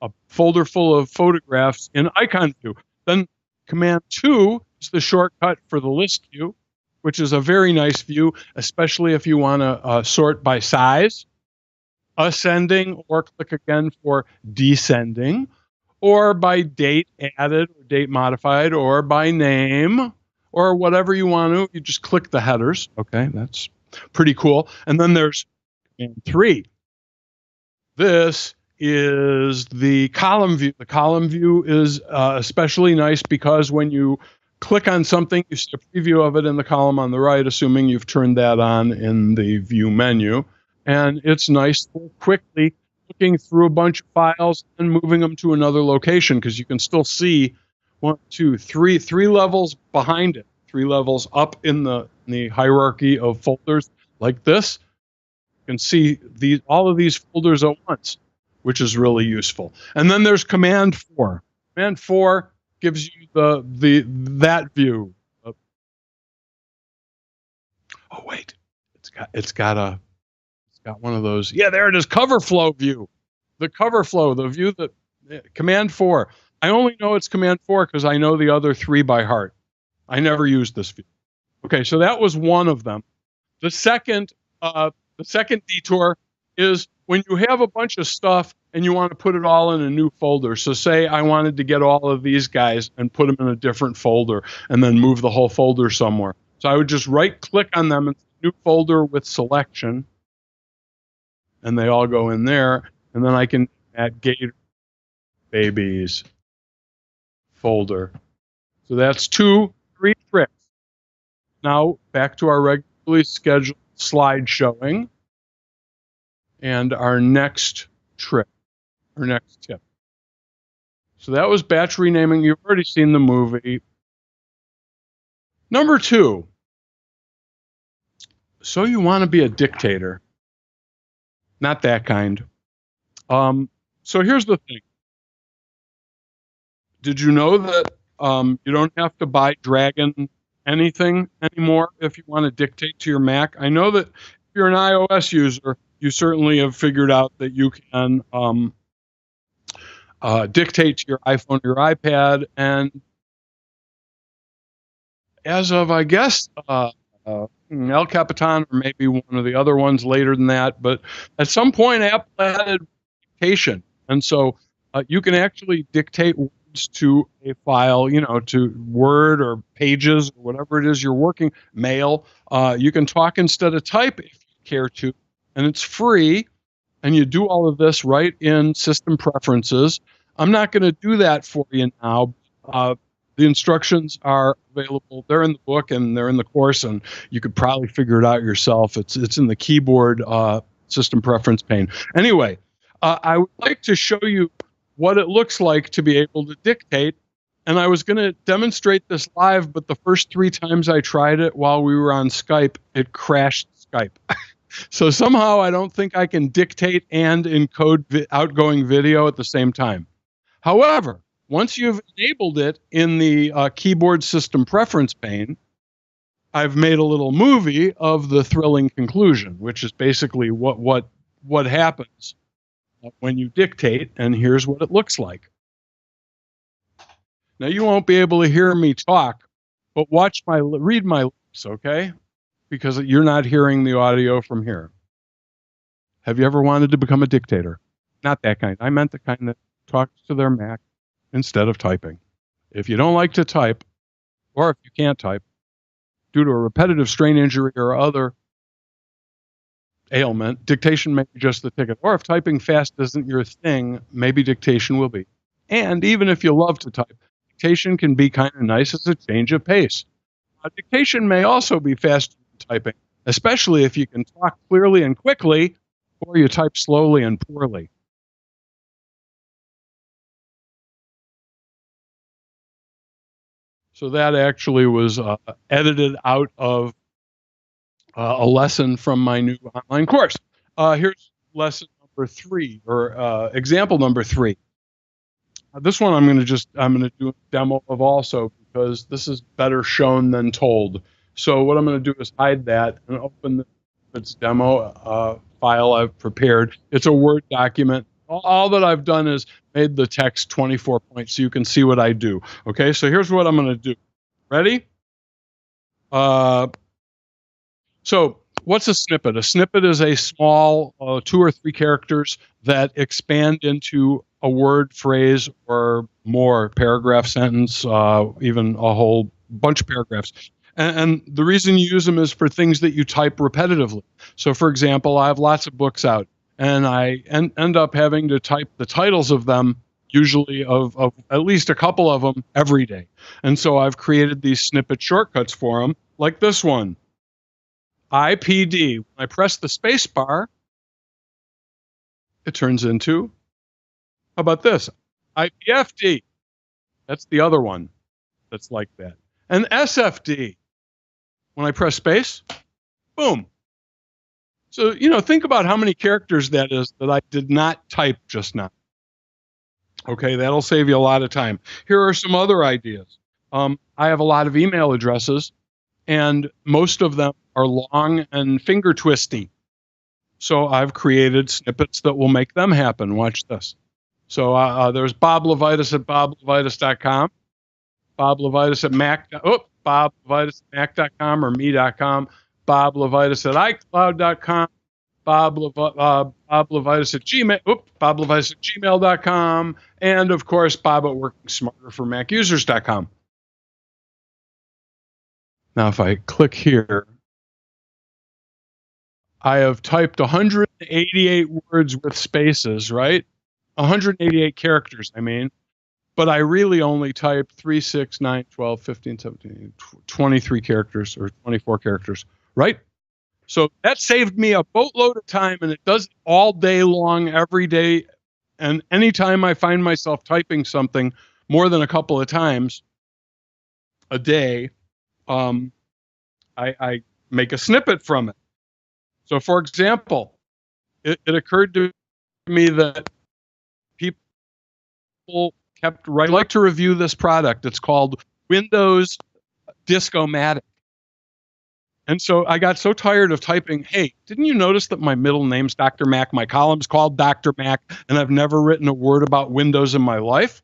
a folder full of photographs in icon view. Then Command 2 is the shortcut for the list view, which is a very nice view, especially if you want to sort by size. ascending, or click again for descending, or by date added or date modified, or by name, or whatever you want to. You just click the headers. Okay, that's pretty cool. And then there's Command 3. This is the column view. The column view is especially nice because when you click on something, you see a preview of it in the column on the right, assuming you've turned that on in the view menu. And it's nice for quickly looking through a bunch of files and moving them to another location, because you can still see three levels behind it, 3 levels up in the hierarchy of folders like this. You can see all of these folders at once, which is really useful. And then there's Command 4. Command 4 gives you that view. Oh wait, it's got one of those. Yeah, there it is. Cover flow view. The cover flow, the view that Command 4. I only know it's Command 4 because I know the other 3 by heart. I never used this view. Okay, so that was one of them. The second detour is when you have a bunch of stuff and you want to put it all in a new folder. So say I wanted to get all of these guys and put them in a different folder and then move the whole folder somewhere. So I would just right click on them in a new folder with selection, and they all go in there. And then I can add Gator Babies folder. So that's 3 tricks. Now back to our regularly scheduled slide showing and our next trick, our next tip. So that was batch renaming. You've already seen the movie. Number 2. So you want to be a dictator. Not that kind. So here's the thing. Did you know that you don't have to buy Dragon anything anymore if you want to dictate to your Mac? I know that if you're an iOS user, you certainly have figured out that you can dictate to your iPhone or your iPad. And as of, I guess, El Capitan, or maybe one of the other ones later than that, but at some point Apple added dictation. And so you can actually dictate words to a file, to Word or Pages or whatever it is you're working, mail. You can talk instead of type if you care to, and it's free. And you do all of this right in System Preferences. I'm not going to do that for you now. The instructions are available. They're in the book and they're in the course, and you could probably figure it out yourself. It's in the keyboard System Preference pane. Anyway, I would like to show you what it looks like to be able to dictate. And I was going to demonstrate this live, but the first 3 times I tried it while we were on Skype, it crashed Skype. So somehow I don't think I can dictate and encode outgoing video at the same time. However, once you've enabled it in the keyboard System Preference pane, I've made a little movie of the thrilling conclusion, which is basically what happens when you dictate, and here's what it looks like. Now you won't be able to hear me talk, but read my lips, okay? Because you're not hearing the audio from here. Have you ever wanted to become a dictator? Not that kind. I meant the kind that talks to their Mac instead of typing. If you don't like to type, or if you can't type, due to a repetitive strain injury or other ailment, dictation may be just the ticket. Or if typing fast isn't your thing, maybe dictation will be. And even if you love to type, dictation can be kind of nice as a change of pace. Dictation may also be faster than typing, especially if you can talk clearly and quickly, or you type slowly and poorly. So that actually was edited out of a lesson from my new online course. Here's lesson number 3, or example number 3. This one I'm going to do a demo of also, because this is better shown than told. So what I'm going to do is hide that and open its demo file I've prepared. It's a Word document. All that I've done is made the text 24 points so you can see what I do. Okay, so here's what I'm going to do. Ready? So what's a snippet? A snippet is a small 2 or 3 characters that expand into a word, phrase, or more, paragraph, sentence, even a whole bunch of paragraphs. And the reason you use them is for things that you type repetitively. So, for example, I have lots of books out, and I end up having to type the titles of them, usually of at least a couple of them, every day. And so I've created these snippet shortcuts for them, like this one. IPD. When I press the space bar, it turns into, how about this? IPFD. That's the other one that's like that. And SFD. When I press space, boom. So, think about how many characters that is that I did not type just now. Okay, that'll save you a lot of time. Here are some other ideas. I have a lot of email addresses, and most of them are long and finger twisty. So I've created snippets that will make them happen. Watch this. So there's Bob LeVitus at boblevitus.com, Bob LeVitus at Bob LeVitus at mac.com or me.com, Bob LeVitus at iCloud.com, Bob LeVitus at Bob LeVitus at gmail.com, and of course, Bob at workingsmarterformacusers.com. Now, if I click here, I have typed 188 words with spaces, right? 188 characters, I mean. But I really only typed 3, 6, 9, 12, 15, 17, 23 characters or 24 characters, right? So that saved me a boatload of time, and it does it all day long, every day. And anytime I find myself typing something more than a couple of times a day, I make a snippet from it. So, for example, it occurred to me that people kept writing. I'd like to review this product. It's called Windows Discomatic. And so I got so tired of typing, hey, didn't you notice that my middle name's Dr. Mac, my column's called Dr. Mac, and I've never written a word about Windows in my life?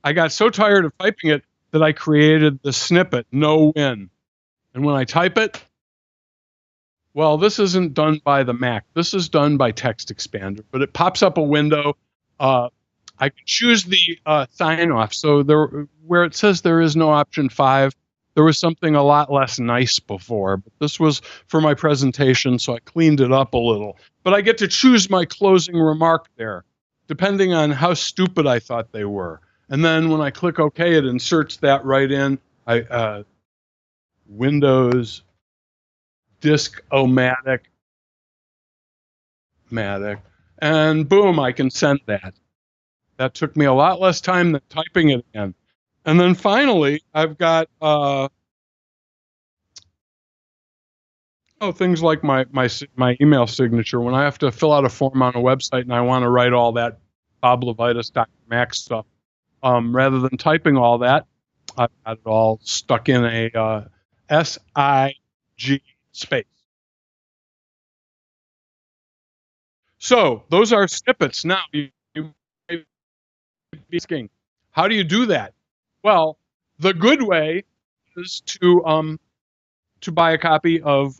I got so tired of typing it that I created the snippet, no win. And when I type it, well, this isn't done by the Mac. This is done by Text Expander, but it pops up a window. I can choose the sign off. So where it says there is no option 5, there was something a lot less nice before, but this was for my presentation, so I cleaned it up a little. But I get to choose my closing remark there, depending on how stupid I thought they were. And then when I click OK, it inserts that right in. Windows Disc-O-Matic, and boom, I can send that. That took me a lot less time than typing it again. And then finally, I've got things like my email signature. When I have to fill out a form on a website and I want to write all that Bob LeVitus, Dr. Mac stuff, rather than typing all that, I've got it all stuck in a SIG space. So those are snippets. Now, you may be asking, how do you do that? Well, the good way is to buy a copy of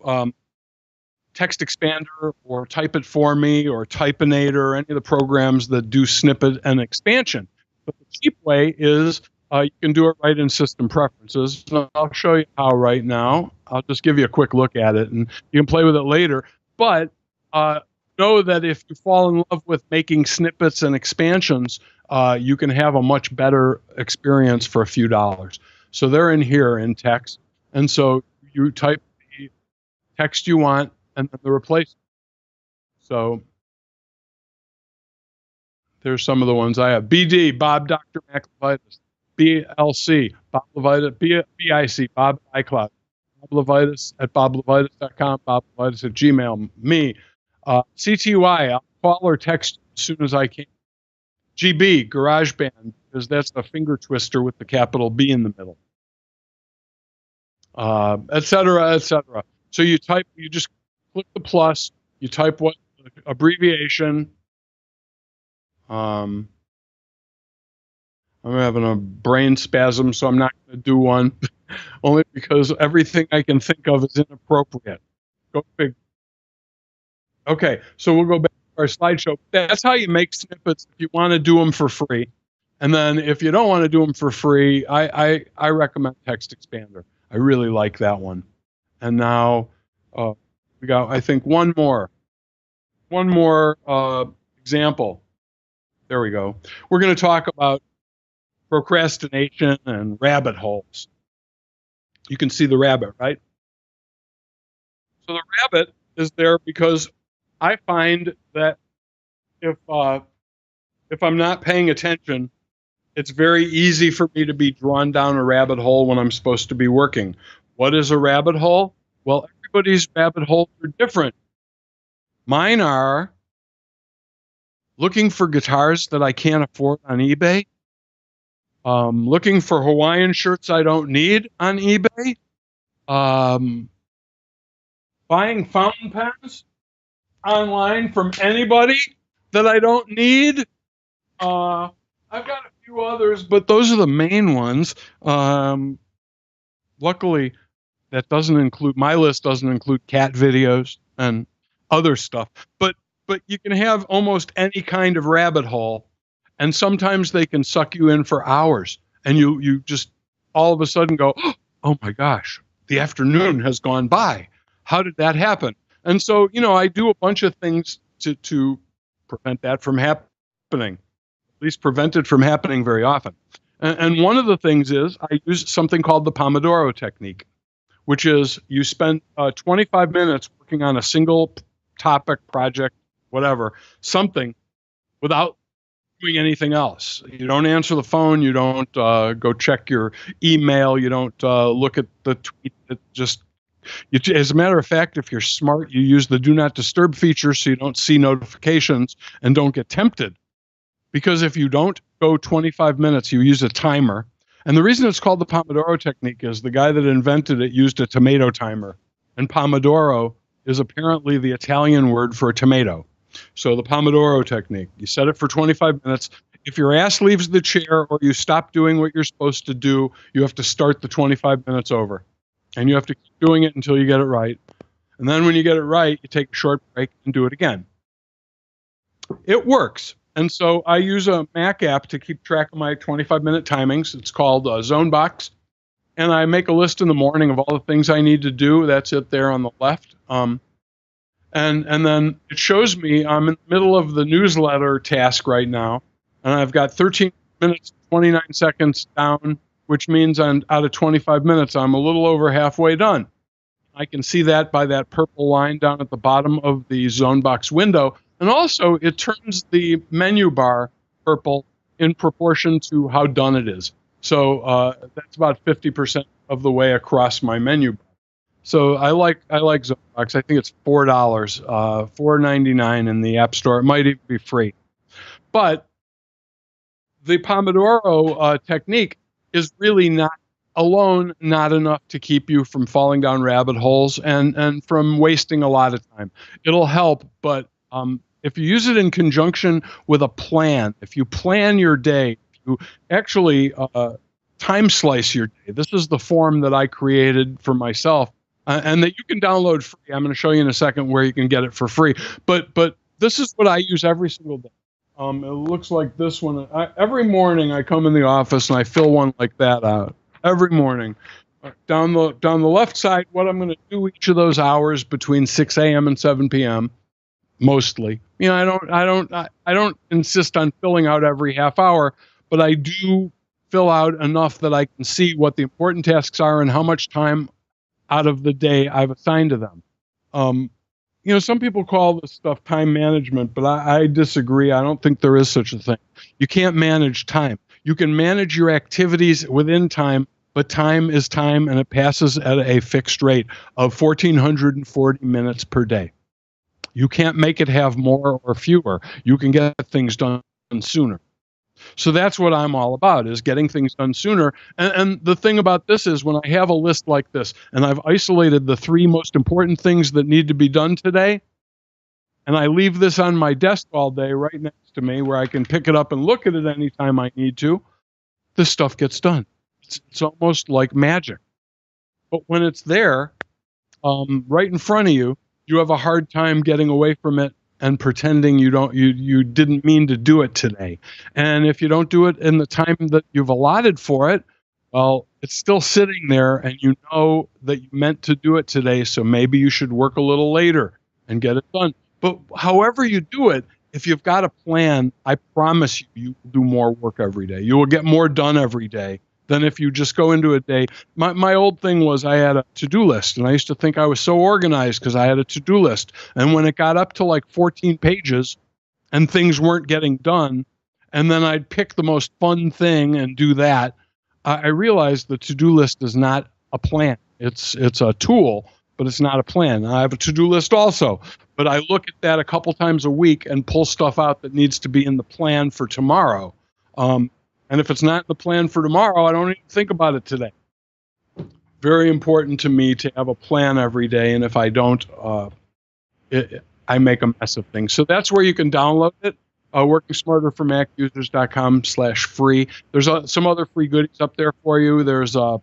Text Expander or Type It For Me or Typinator or any of the programs that do snippet and expansion. But the cheap way is you can do it right in System Preferences. And I'll show you how right now. I'll just give you a quick look at it, and you can play with it later. But know that if you fall in love with making snippets and expansions, you can have a much better experience for a few dollars. So they're in here in text. And so you type the text you want and then the replacement. So there's some of the ones I have. BD, Bob Dr. Mac LeVitus. BLC, Bob LeVitus. BIC, Bob iCloud. Bob LeVitus at boblevitus.com, Bob LeVitus at Gmail. Me. CTY, I'll call or text as soon as I can. GB, GarageBand, because that's the finger twister with the capital B in the middle. Et cetera, et cetera. So you just click the plus, you type what abbreviation. I'm having a brain spasm, so I'm not going to do one, only because everything I can think of is inappropriate. Go figure. Okay, so we'll go back to our slideshow. That's how you make snippets if you want to do them for free. And then if you don't want to do them for free, I recommend Text Expander. I really like that one. And now we got, I think, one more example. There we go. We're going to talk about procrastination and rabbit holes. You can see the rabbit, right? So the rabbit is there because I find that if I'm not paying attention, it's very easy for me to be drawn down a rabbit hole when I'm supposed to be working. What is a rabbit hole? Well, everybody's rabbit holes are different. Mine are looking for guitars that I can't afford on eBay, looking for Hawaiian shirts I don't need on eBay, buying fountain pens online from anybody that I don't need. I've got a few others, but those are the main ones. Luckily, that doesn't include, my list doesn't include cat videos and other stuff. But you can have almost any kind of rabbit hole, and sometimes they can suck you in for hours, and you just all of a sudden go, oh my gosh, the afternoon has gone by. How did that happen? And so, I do a bunch of things to prevent that from happening, at least prevent it from happening very often. And one of the things is I use something called the Pomodoro technique, which is you spend 25 minutes working on a single topic, project, whatever, something, without doing anything else. You don't answer the phone. You don't go check your email. You don't look at the tweet. As a matter of fact, if you're smart, you use the do not disturb feature so you don't see notifications and don't get tempted. Because if you don't go 25 minutes, you use a timer. And the reason it's called the Pomodoro technique is the guy that invented it used a tomato timer. And Pomodoro is apparently the Italian word for a tomato. So the Pomodoro technique, you set it for 25 minutes. If your ass leaves the chair or you stop doing what you're supposed to do, you have to start the 25 minutes over. And you have to keep doing it until you get it right. And then when you get it right, you take a short break and do it again. It works. And so I use a Mac app to keep track of my 25-minute timings. It's called ZoneBox. And I make a list in the morning of all the things I need to do. That's it there on the left. And then it shows me I'm in the middle of the newsletter task right now, and I've got 13 minutes, 29 seconds down, which means out of 25 minutes, I'm a little over halfway done. I can see that by that purple line down at the bottom of the ZoneBox window. And also, it turns the menu bar purple in proportion to how done it is. So that's about 50% of the way across my menu bar. So I like ZoneBox. I think it's $4, $4.99 in the App Store. It might even be free. But the Pomodoro technique is really not enough to keep you from falling down rabbit holes and from wasting a lot of time. It'll help, but if you use it in conjunction with a plan, if you plan your day, if you actually time slice your day. This is the form that I created for myself. And that you can download free. I'm going to show you in a second where you can get it for free. But this is what I use every single day. It looks like this one. Every morning I come in the office and I fill one like that out. Every morning. Down the left side, what I'm going to do each of those hours between 6 a.m. and 7 p.m. Mostly. I don't insist on filling out every half hour, but I do fill out enough that I can see what the important tasks are and how much time out of the day I've assigned to them. Some people call this stuff time management, but I disagree. I don't think there is such a thing. You can't manage time. You can manage your activities within time, but time is time, and it passes at a fixed rate of 1,440 minutes per day. You can't make it have more or fewer. You can get things done sooner. So that's what I'm all about, is getting things done sooner. And the thing about this is when I have a list like this and I've isolated the 3 most important things that need to be done today, and I leave this on my desk all day right next to me where I can pick it up and look at it anytime I need to, this stuff gets done. It's almost like magic. But when it's there, right in front of you, you have a hard time getting away from it and pretending you didn't mean to do it today. And if you don't do it in the time that you've allotted for it, well, it's still sitting there and you know that you meant to do it today, so maybe you should work a little later and get it done. But however you do it, if you've got a plan, I promise you, you will do more work every day. You will get more done every day than if you just go into a day. My old thing was I had a to-do list, and I used to think I was so organized because I had a to-do list. And when it got up to like 14 pages and things weren't getting done, and then I'd pick the most fun thing and do that, I realized the to-do list is not a plan. It's a tool, but it's not a plan. I have a to-do list also, but I look at that a couple times a week and pull stuff out that needs to be in the plan for tomorrow. And if it's not the plan for tomorrow, I don't even think about it today. Very important to me to have a plan every day, and if I don't, I make a mess of things. So that's where you can download it. WorkingSmarterForMacUsers.com/free. There's some other free goodies up there for you. There's a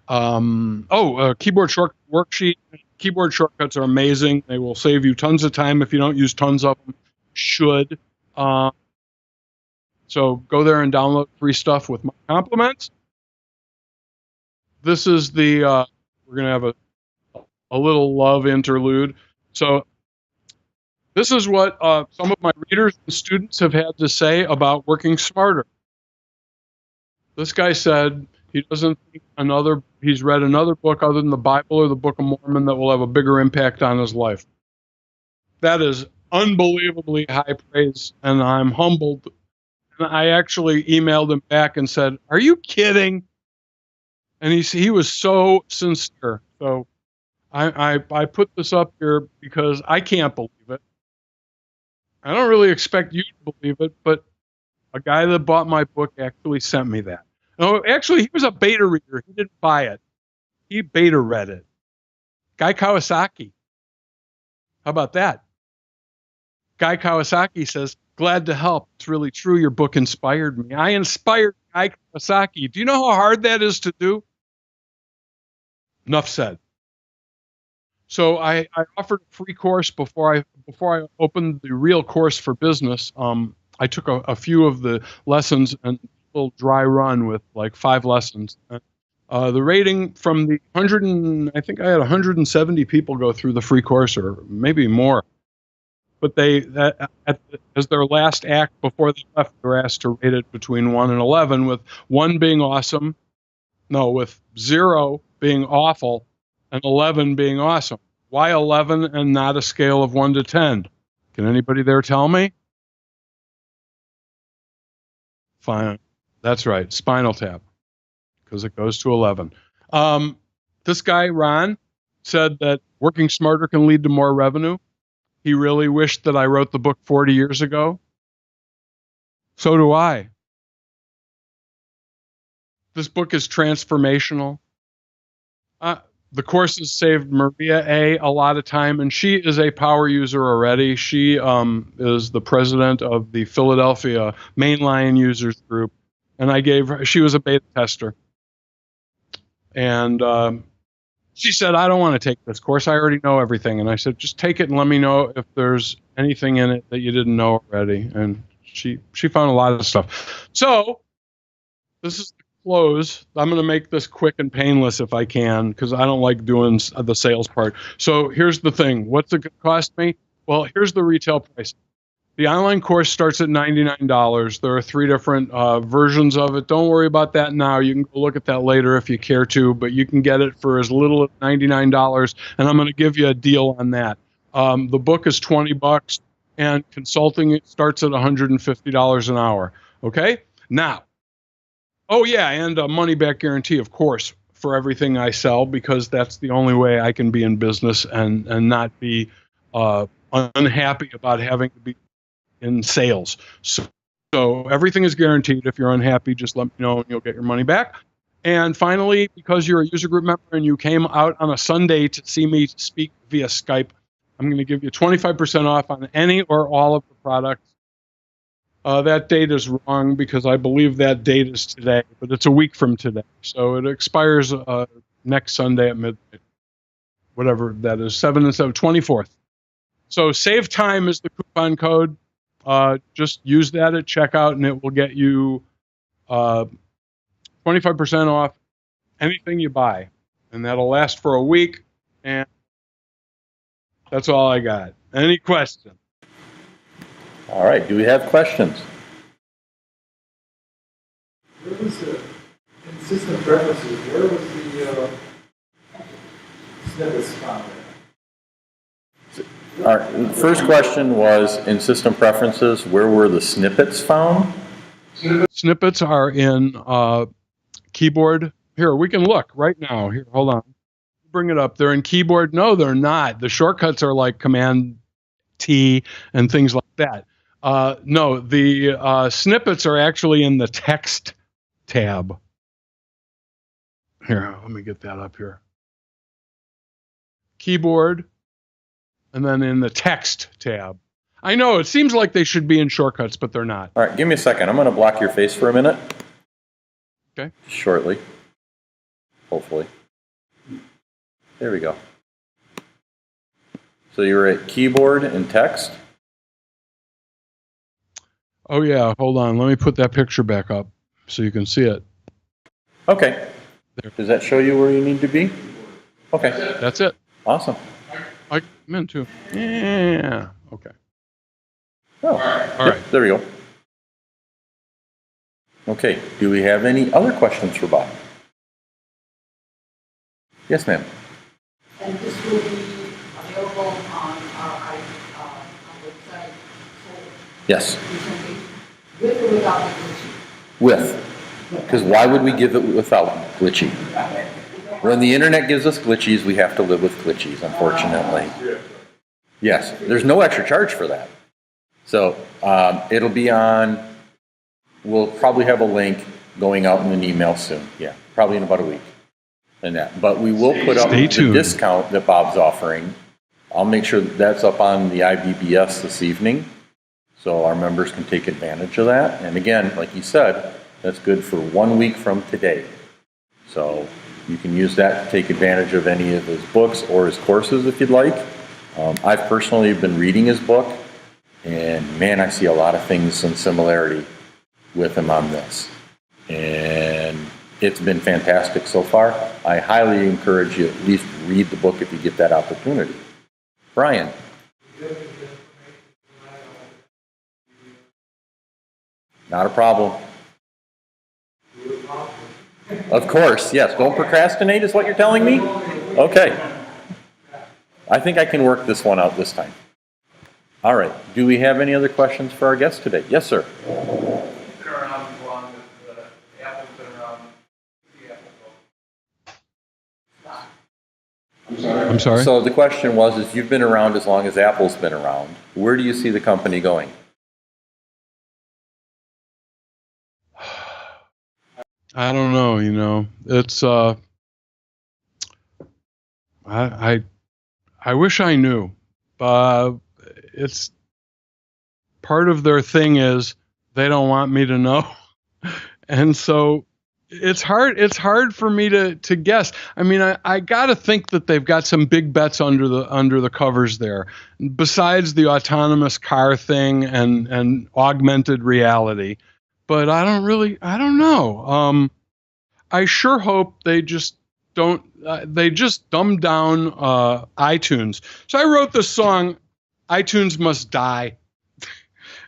keyboard shortcut worksheet. Keyboard shortcuts are amazing. They will save you tons of time if you don't use tons of them. Should. So go there and download free stuff with my compliments. This is the, we're going to have a little love interlude. So this is what some of my readers and students have had to say about working smarter. This guy said he doesn't think he's read another book other than the Bible or the Book of Mormon that will have a bigger impact on his life. That is unbelievably high praise, and I'm humbled. And I actually emailed him back and said, "Are you kidding?" And he was so sincere. So I put this up here because I can't believe it. I don't really expect you to believe it, but a guy that bought my book actually sent me that. No, actually, he was a beta reader. He didn't buy it. He beta read it. Guy Kawasaki. How about that? Guy Kawasaki says, "Glad to help. It's really true. Your book inspired me." I inspired Guy Kawasaki. Do you know how hard that is to do? Enough said. So I offered a free course before I opened the real course for business. I took a few of the lessons and a little dry run with like 5 lessons. The rating from the I think I had 170 people go through the free course, or maybe more. But as their last act before they left, they were asked to rate it between 1 and 11, with 1 being awesome, with 0 being awful, and 11 being awesome. Why 11 and not a scale of 1 to 10? Can anybody there tell me? Fine. That's right, Spinal Tap, because it goes to 11. This guy, Ron, said that working smarter can lead to more revenue. He really wished that I wrote the book 40 years ago. So do I. This book is transformational. The course has saved Maria a lot of time, and she is a power user already. She is the president of the Philadelphia Mainline Users Group, and she was a beta tester. And she said, "I don't want to take this course. I already know everything." And I said, "Just take it and let me know if there's anything in it that you didn't know already." And she found a lot of stuff. So this is the close. I'm going to make this quick and painless if I can, because I don't like doing the sales part. So here's the thing. What's it going to cost me? Well, here's the retail price. The online course starts at $99. There are 3 different versions of it. Don't worry about that now. You can go look at that later if you care to, but you can get it for as little as $99, and I'm going to give you a deal on that. The book is $20, and consulting it starts at $150 an hour. Okay? Now, and a money-back guarantee, of course, for everything I sell, because that's the only way I can be in business and not be unhappy about having to be in sales. So everything is guaranteed. If you're unhappy, just let me know and you'll get your money back. And finally, because you're a user group member and you came out on a Sunday to see me speak via Skype, I'm going to give you 25% off on any or all of the products. That date is wrong because I believe that date is today, but it's a week from today. So it expires next Sunday at midnight. whatever that is, 7 and 7, 24th. So save time is the coupon code. Just use that at checkout and it will get you 25% off anything you buy. And that'll last for a week. And that's all I got. Any questions? All right, do we have questions? Where was the, in system preferences, where was the snippets found? All right, the first question was, in system preferences, where were the snippets found? Snippets are in keyboard. Here, we can look right now. Here, hold on. Bring it up. They're in keyboard. No, they're not. The shortcuts are like Command T and things like that. No, the snippets are actually in the text tab. Here, let me get that up here. Keyboard, and then in the text tab. I know, it seems like they should be in shortcuts, but they're not. All right, give me a second. I'm going to block your face for a minute. Okay. Shortly. Hopefully. There we go. So you were at keyboard and text. Oh yeah, hold on. Let me put that picture back up so you can see it. Okay. There. Does that show you where you need to be? Okay. That's it. Awesome. I'm in too. Yeah. Okay. Oh, All right. There we go. Okay. Do we have any other questions for Bob? Yes, ma'am. And this will be available on our website Yes. recently, with or without the glitching? With. Because why would we give it without glitchy? When the internet gives us glitchies, we have to live with glitchies, unfortunately. Yes, there's no extra charge for that. So it'll be on, we'll probably have a link going out in an email soon. Yeah, probably in about a week. And that. But we will put up the discount that Bob's offering. I'll make sure that's up on the IBBS this evening so our members can take advantage of that. And again, like you said, that's good for 1 week from today. So you can use that to take advantage of any of his books or his courses if you'd like. I've personally been reading his book, and man, I see a lot of things in similarity with him on this. And it's been fantastic so far. I highly encourage you at least read the book if you get that opportunity. Brian. Not a problem. Of course, yes. Don't procrastinate is what you're telling me? Okay. I think I can work this one out this time. All right. Do we have any other questions for our guest today? Yes, sir. Been around as long as Apple's been around. The Apple I'm sorry? So the question was, is you've been around as long as Apple's been around. Where do you see the company going? I don't know, you know. It's I wish I knew. It's part of their thing is they don't want me to know. And so it's hard for me to guess. I mean, I got to think that they've got some big bets under the covers there. Besides the autonomous car thing and augmented reality. But I don't know. I sure hope they just don't, they just dumb down iTunes. So I wrote this song, iTunes Must Die.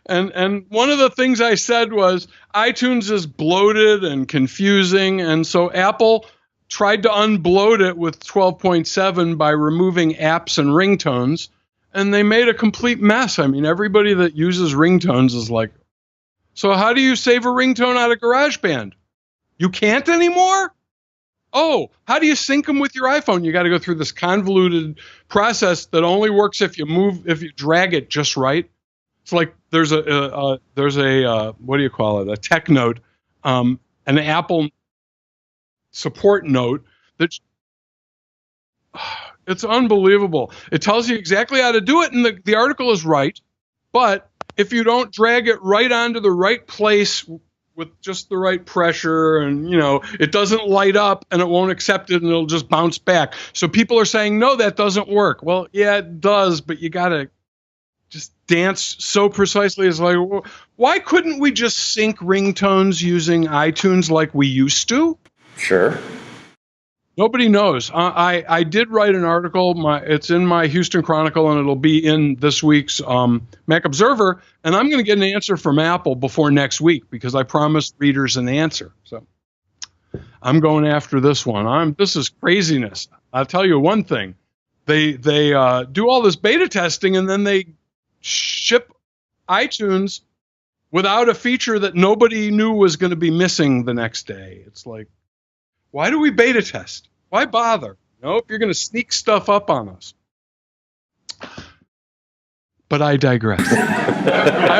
And one of the things I said was iTunes is bloated and confusing. And so Apple tried to unbloat it with 12.7 by removing apps and ringtones. And they made a complete mess. I mean, everybody that uses ringtones is like, so how do you save a ringtone out of GarageBand? You can't anymore? Oh, how do you sync them with your iPhone? You got to go through this convoluted process that only works if you drag it just right. It's like there's a what do you call it? A tech note, an Apple support note that it's unbelievable. It tells you exactly how to do it, and the article is right, but if you don't drag it right onto the right place with just the right pressure, and it doesn't light up and it won't accept it and it'll just bounce back. So people are saying, no, that doesn't work. Well, yeah, it does, but you gotta just dance so precisely. It's like, well, why couldn't we just sync ringtones using iTunes like we used to? Sure. Nobody knows. I did write an article. It's in my Houston Chronicle, and it'll be in this week's Mac Observer. And I'm going to get an answer from Apple before next week because I promised readers an answer. So I'm going after this one. This is craziness. I'll tell you one thing. They do all this beta testing, and then they ship iTunes without a feature that nobody knew was going to be missing the next day. It's like, why do we beta test? Why bother? If you're going to sneak stuff up on us. But I digress. I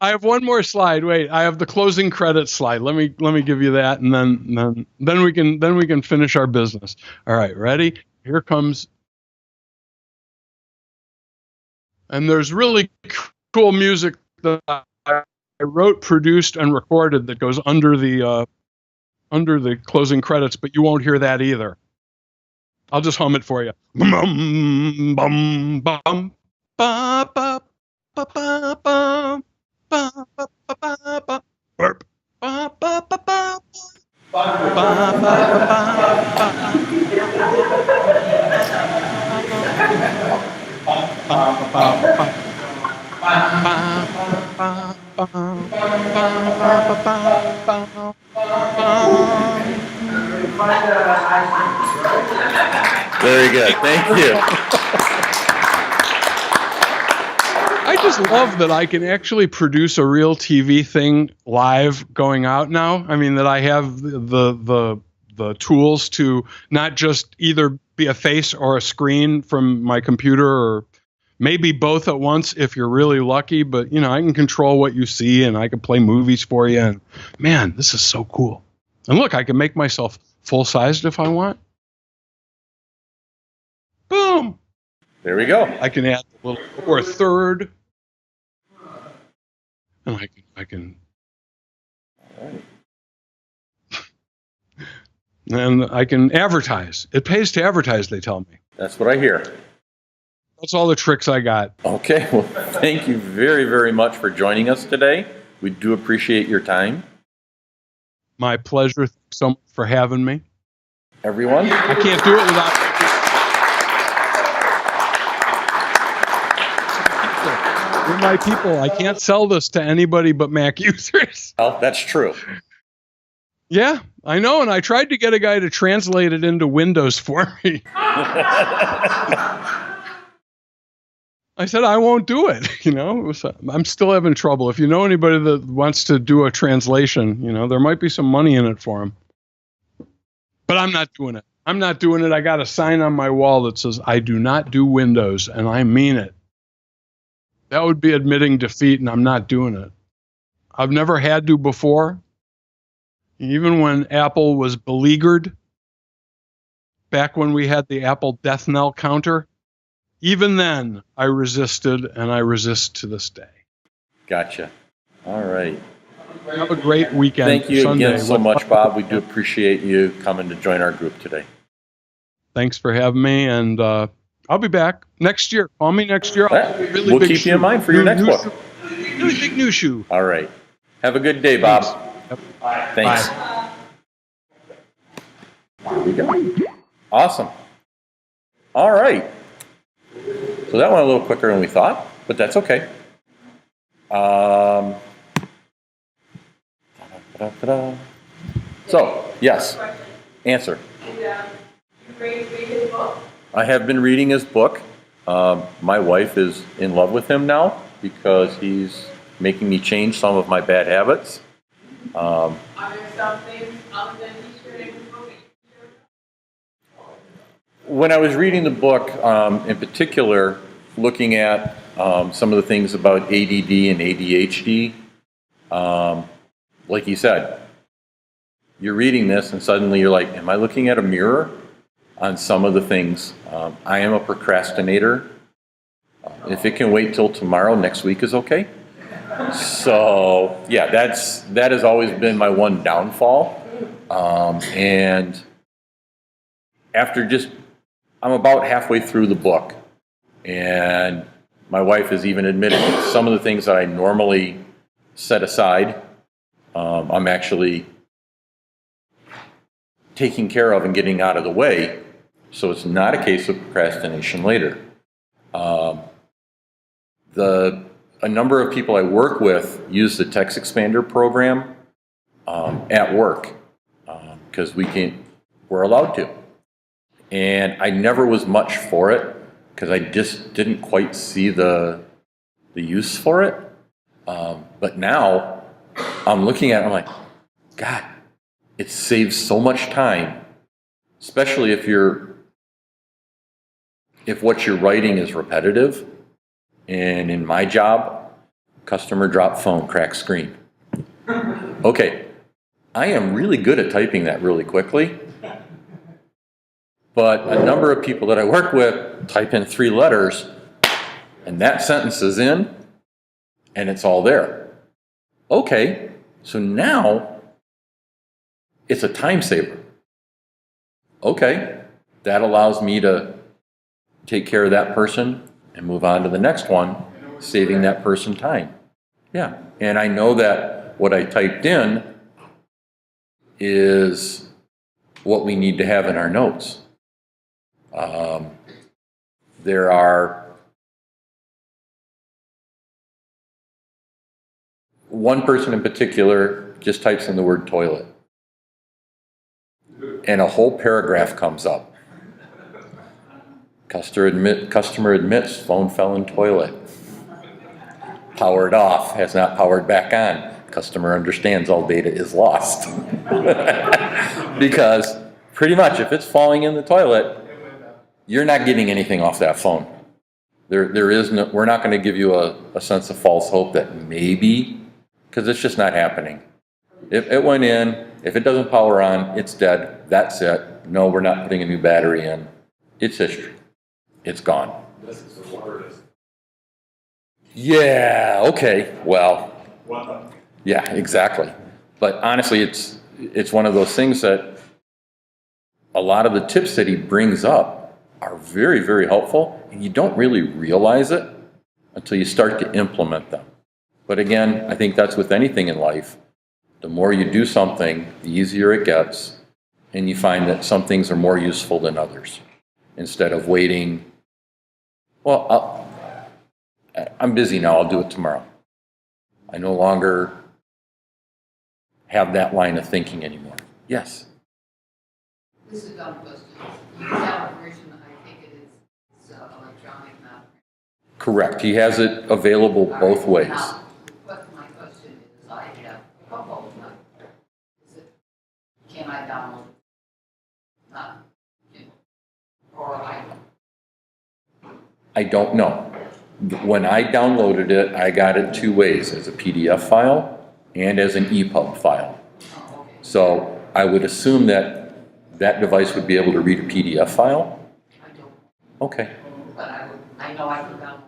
have one more slide. Wait, I have the closing credits slide. Let me give you that, and then we can finish our business. All right, ready? Here comes. And there's really cool music that I wrote, produced, and recorded that goes under the closing credits, but you won't hear that either. I'll just hum it for you. Bum, bum, bum, ba, ba, ba, ba, ba, ba, ba, ba, ba, ba, burp. Ba, ba, ba, ba, ba, ba, Very good. Thank you. I just love that I can actually produce a real TV thing live going out now. I mean, that I have the tools to not just either be a face or a screen from my computer, or maybe both at once if you're really lucky. But, I can control what you see, and I can play movies for you. And man, this is so cool. And look, I can make myself full-sized if I want. Boom. There we go. I can add a little or a third. And I can. All right. And I can advertise. It pays to advertise, they tell me. That's what I hear. That's all the tricks I got. Okay. Well, thank you very, very much for joining us today. We do appreciate your time. My pleasure. Thanks so much for having me. Everyone? I can't do it without. You're my people. I can't sell this to anybody but Mac users. Well, that's true. Yeah, I know. And I tried to get a guy to translate it into Windows for me. I said, I won't do it. I'm still having trouble. If you know anybody that wants to do a translation, there might be some money in it for him. But I'm not doing it. I got a sign on my wall that says, I do not do Windows, and I mean it. That would be admitting defeat, and I'm not doing it. I've never had to before. Even when Apple was beleaguered, back when we had the Apple death knell counter, even then I resisted, and I resist to this day. Gotcha. All right. Have a great weekend. Thank you Sunday. again so much, Bob. We do appreciate you coming to join our group today. Thanks for having me, and I'll be back next year. Call me next year. Really we'll big keep you in mind for your next book. Really big new shoe. All right. Have a good day, Bob. Thanks. Thanks. There we go. Awesome. All right. So that went a little quicker than we thought, but that's okay. So, yes. Answer. I have been reading his book. My wife is in love with him now because he's making me change some of my bad habits. Are there some things other than he's sharing the book? When I was reading the book, in particular, looking at some of the things about ADD and ADHD, like he said, you're reading this and suddenly you're like, am I looking at a mirror on some of the things? I am a procrastinator. If it can wait till tomorrow, next week is okay. So, yeah, that has always been my one downfall. And after I'm about halfway through the book, and my wife has even admitted that some of the things that I normally set aside, I'm actually taking care of and getting out of the way, so it's not a case of procrastination later. A number of people I work with use the text expander program at work because we're allowed to. And I never was much for it because I just didn't quite see the use for it. But now I'm looking at it, I'm like, God, it saves so much time, especially if what you're writing is repetitive. And in my job, customer drop phone, crack screen. Okay, I am really good at typing that really quickly. But a number of people that I work with type in 3 letters, and that sentence is in, and it's all there. Okay, so now it's a time saver. Okay, that allows me to take care of that person and move on to the next one, saving that person time. Yeah, and I know that what I typed in is what we need to have in our notes. There are one person in particular just types in the word toilet, and a whole paragraph comes up. Customer admits phone fell in toilet. Powered off, has not powered back on. Customer understands all data is lost. Because pretty much if it's falling in the toilet, you're not getting anything off that phone. We're not going to give you a sense of false hope that maybe, because it's just not happening. If it went in, if it doesn't power on, it's dead. That's it. No, we're not putting a new battery in. It's history. It's gone. This is the worst. Yeah, okay, well, What the? yeah, exactly. But honestly, it's one of those things that a lot of the tips that he brings up are very, very helpful, and you don't really realize it until you start to implement them. But again, I think that's with anything in life. The more you do something, the easier it gets, and you find that some things are more useful than others. Instead of waiting, well, I'm busy now, I'll do it tomorrow. I no longer have that line of thinking anymore. Yes? This is a dumb question. You have a version, I think it is electronic now. Correct. He has it available both ways. Now, but my question is, I have a couple of them. Can I download it? Not, or I don't. I don't know. When I downloaded it, I got it 2 ways, as a PDF file and as an EPUB file. Oh, okay. So I would assume that that device would be able to read a PDF file? I don't, Okay. but I know I can download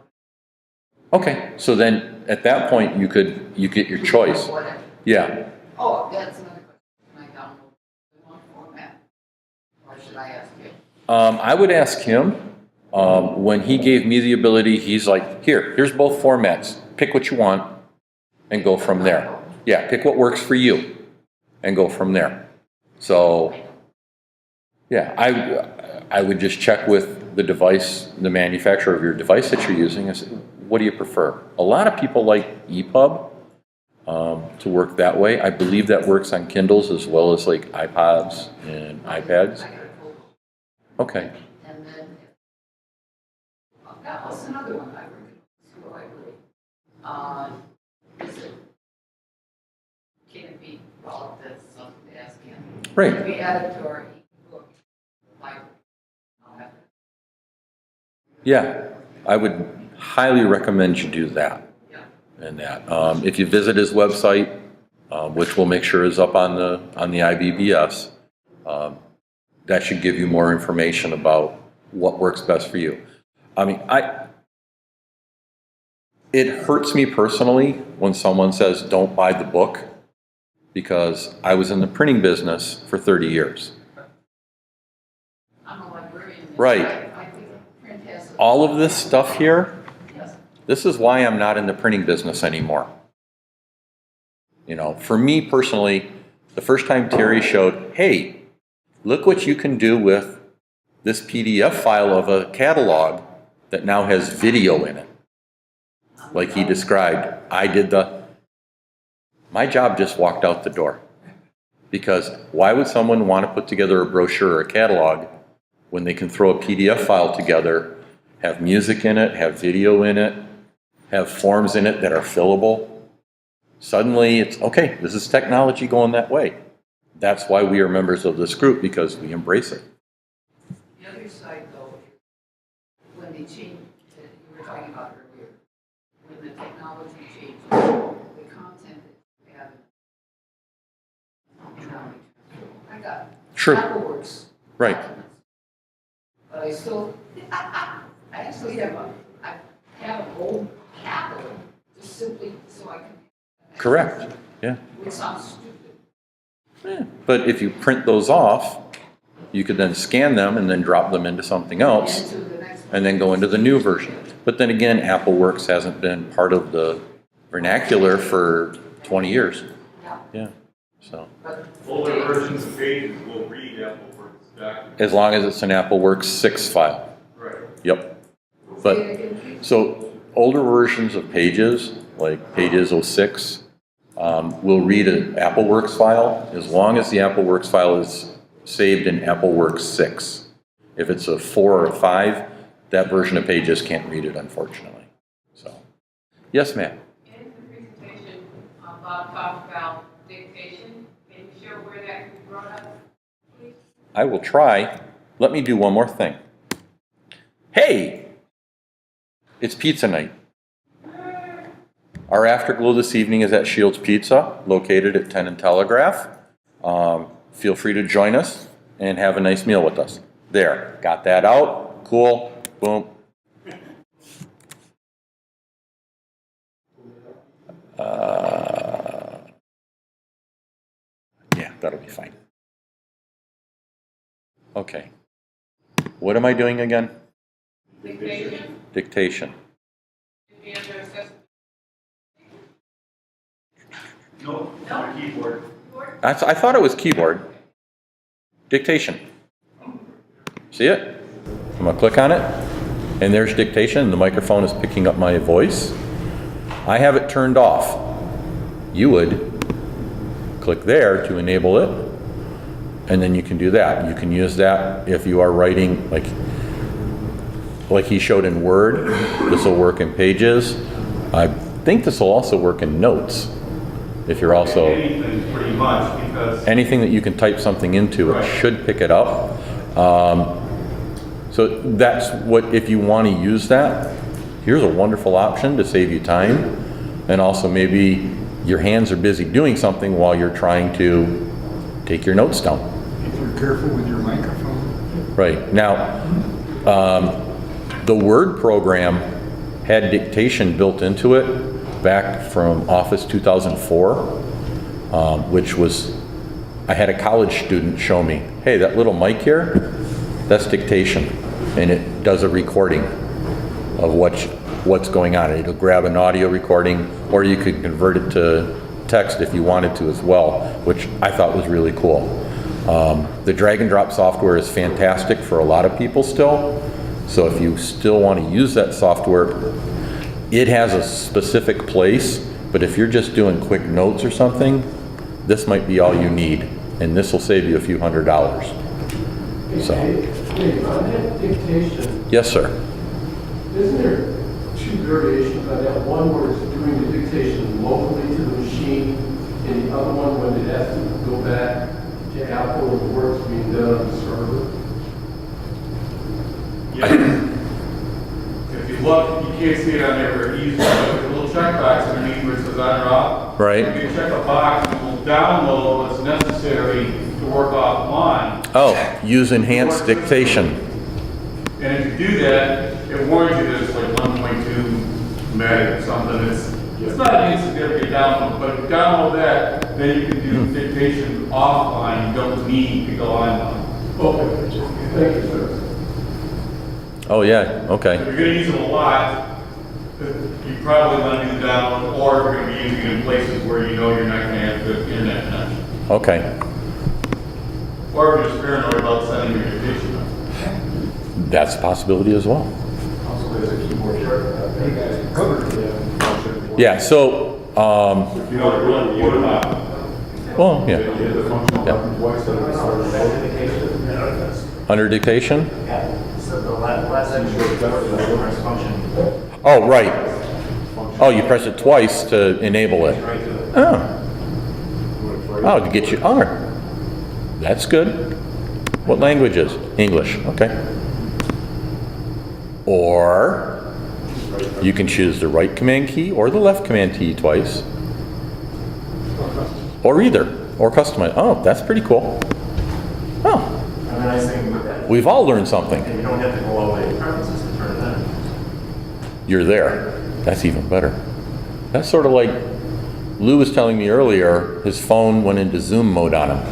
Okay, so then at that point you get your choice. it. Whatever. Yeah. Oh, that's another question. Can I download the one format? Or should I ask you? I would ask him. When he gave me the ability, he's like, here's both formats. Pick what you want and go from there. Yeah, pick what works for you and go from there. So, yeah, I would just check with the device, the manufacturer of your device that you're using, and say, what do you prefer? A lot of people like EPUB to work that way. I believe that works on Kindles as well as like iPods and iPads. I got a photo. Okay. And then, that was another one I worked with, is it, can it be, well, that's something to ask him. Right. Can it be added to our e-book library? I'll have to. Yeah, I would highly recommend you do that. Yeah. And that, if you visit his website, which we'll make sure is up on the IBBS, that should give you more information about what works best for you. I mean, It hurts me personally when someone says, don't buy the book, because I was in the printing business for 30 years. I'm a librarian. Right. I think print has. All of this stuff here, Yes. this is why I'm not in the printing business anymore. You know, for me personally, the first time Terry showed, hey, look what you can do with this PDF file of a catalog that now has video in it. Like he described, my job just walked out the door. Because why would someone want to put together a brochure or a catalog when they can throw a PDF file together, have music in it, have video in it, have forms in it that are fillable? Suddenly it's, okay, this is technology going that way. That's why we are members of this group, because we embrace it. The other side, though, is when they change, you were talking about earlier, when the technology changes, the content that you have in knowledge. I got Sure. AppleWorks Right. documents, but I still, I actually have an old Apple, just simply so I can. Correct. Yeah. Which sounds stupid. Yeah. But if you print those off, you could then scan them and then drop them into something else, And to the next one. and then go into the new version. But then again, AppleWorks hasn't been part of the vernacular for 20 years. Yeah. Yeah. So But Older versions of Pages will read AppleWorks documents. as long as it's an AppleWorks 6 file. Right. Yep. But so older versions of Pages, like Pages 06, will read an AppleWorks file as long as the AppleWorks file is saved in AppleWorks 6. If it's a 4 or a 5, that version of Pages can't read it, unfortunately. So, yes, ma'am. In the presentation, Bob talked about dictation. Can you show where that can be brought up, please? I will try. Let me do one more thing. Hey! It's pizza night. Our afterglow this evening is at Shields Pizza, located at 10 and Telegraph. Feel free to join us and have a nice meal with us. There, got that out. Cool. Boom. Yeah, that'll be fine. Okay. What am I doing again? Dictation, Dictation. should be under accessibility. No, on a keyboard. I thought it was keyboard. Dictation. See it? I'm gonna click on it, and there's dictation. The microphone is picking up my voice. I have it turned off. You would click there to enable it, and then you can do that. You can use that if you are writing, like he showed in Word. This will work in Pages. I think this will also work in Notes. If you're also Anything, pretty much, because. anything that you can type something into, it Right. should pick it up. So that's what, if you want to use that, here's a wonderful option to save you time. And also maybe your hands are busy doing something while you're trying to take your notes down. If you're careful with your microphone. Right. Now, the Word program had dictation built into it back from Office 2004, which was, I had a college student show me, hey, that little mic here, that's dictation. And it does a recording of what's going on. It'll grab an audio recording, or you could convert it to text if you wanted to as well, which I thought was really cool. The drag and drop software is fantastic for a lot of people still. So if you still want to use that software, it has a specific place, but if you're just doing quick notes or something, this might be all you need, and this will save you a few $100s. So, Hey, on that dictation, yes, sir. isn't there two variations on that? One where it's doing the dictation locally to the machine, and the other one when it has to go back to Apple and the work's being done on the server? Yeah. If you look, you can't see it on there very easily, but there's a little checkbox underneath where it says on or off. Right. You can check a box and it will download what's necessary to work offline. Oh, use enhanced dictation. And if you do that, it warns you that it's like 1.2 Systematic or something, it's not an insignificant download, but if you download that, then you can do dictation offline, you don't need to go online. Okay, thank you, sir. Oh, yeah, okay. If you're gonna use them a lot, you probably want to do the download, or if you're gonna be using it in places where you know you're not gonna have good internet connection. Okay. Or if you're just paranoid about sending your dictation. That's a possibility as well. Also, there's a keyboard shortcut. You guys covered the function. Yeah, so, If you know what really, you would not. well, You yeah. hit the functional Yeah. button twice, and it starts recording. Under dictation? So the last function. Oh, right. Oh, you press it twice to enable it. Oh. Oh, to get you, oh, that's good. What language is? English, okay. Or you can choose the right command key or the left command key twice. Or either, or customize. Oh, that's pretty cool. Oh, And the nice thing with that, we've all learned something. and you don't have to go all the way to preferences to turn it on. You're there. That's even better. That's sort of like Lou was telling me earlier, his phone went into zoom mode on him.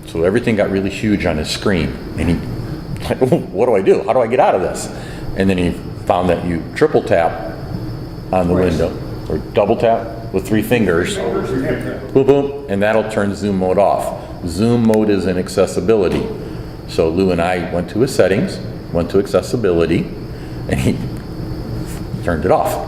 So everything got really huge on his screen. And he, like, what do I do? How do I get out of this? And then he found that you triple tap on the window, or double tap with 3 fingers, boom, boom, and that'll turn zoom mode off. Zoom mode is in accessibility. So Lou and I went to his settings, went to accessibility, and he turned it off.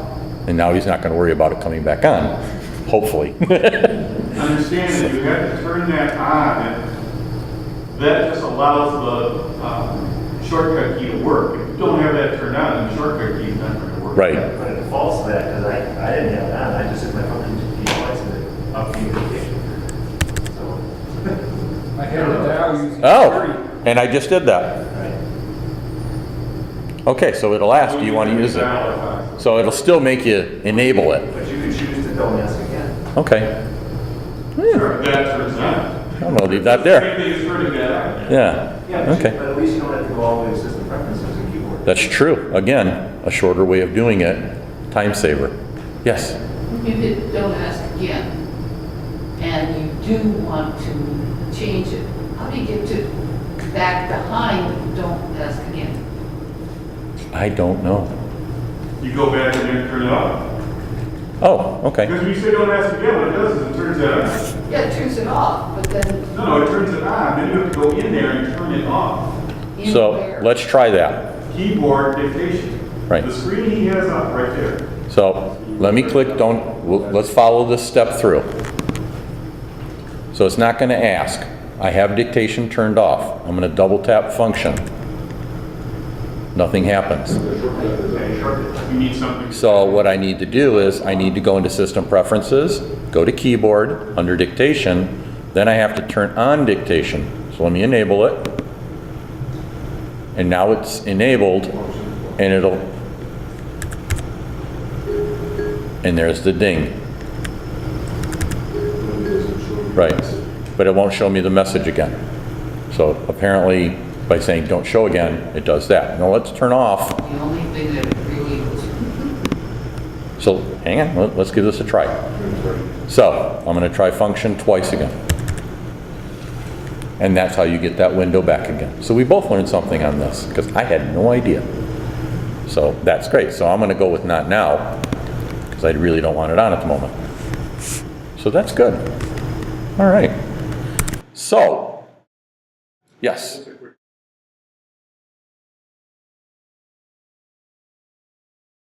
And now he's not going to worry about it coming back on, hopefully. Understand that you have to turn that on, and that just allows the shortcut key to work. If you don't have that turned on, then the shortcut key is not going to work. Right. But it defaults to that, because I didn't have it on, I just hit my function key twice and it up the dictation. So, I have it now using. Oh, and I just did that. right. Okay, so it'll ask, do you want to use it? So it'll still make you enable it. But you can choose to don't ask again. Okay. Sure, that turns on. I'm gonna leave that there. Same thing as turning that on. Yeah, Yeah, okay. but at least you don't have to go all the way to system preferences and keyboard. That's true. Again, a shorter way of doing it, time saver. Yes? If it don't ask again, and you do want to change it, how do you get to back behind don't ask again? I don't know. You go back in there and turn it off. Oh, okay. Because when you say don't ask again, what it does is it turns that on. Yeah, it turns it off, but then No, it turns it on, then you have to go in there and turn it off. in So where? let's try that. Keyboard dictation. Right. The screen he has up right there. So let me click, let's follow this step through. So it's not going to ask. I have dictation turned off. I'm going to double tap function. Nothing happens. You need something. So what I need to do is I need to go into system preferences, go to keyboard, under dictation, then I have to turn on dictation. So let me enable it. And now it's enabled and and there's the ding. Right, but it won't show me the message again. So apparently by saying don't show again, it does that. Now let's turn off. The only thing that it really was. So hang on, let's give this a try. So I'm going to try function twice again. And that's how you get that window back again. So we both learned something on this because I had no idea. So that's great. So I'm going to go with not now because I really don't want it on at the moment. So that's good. All right. So, yes.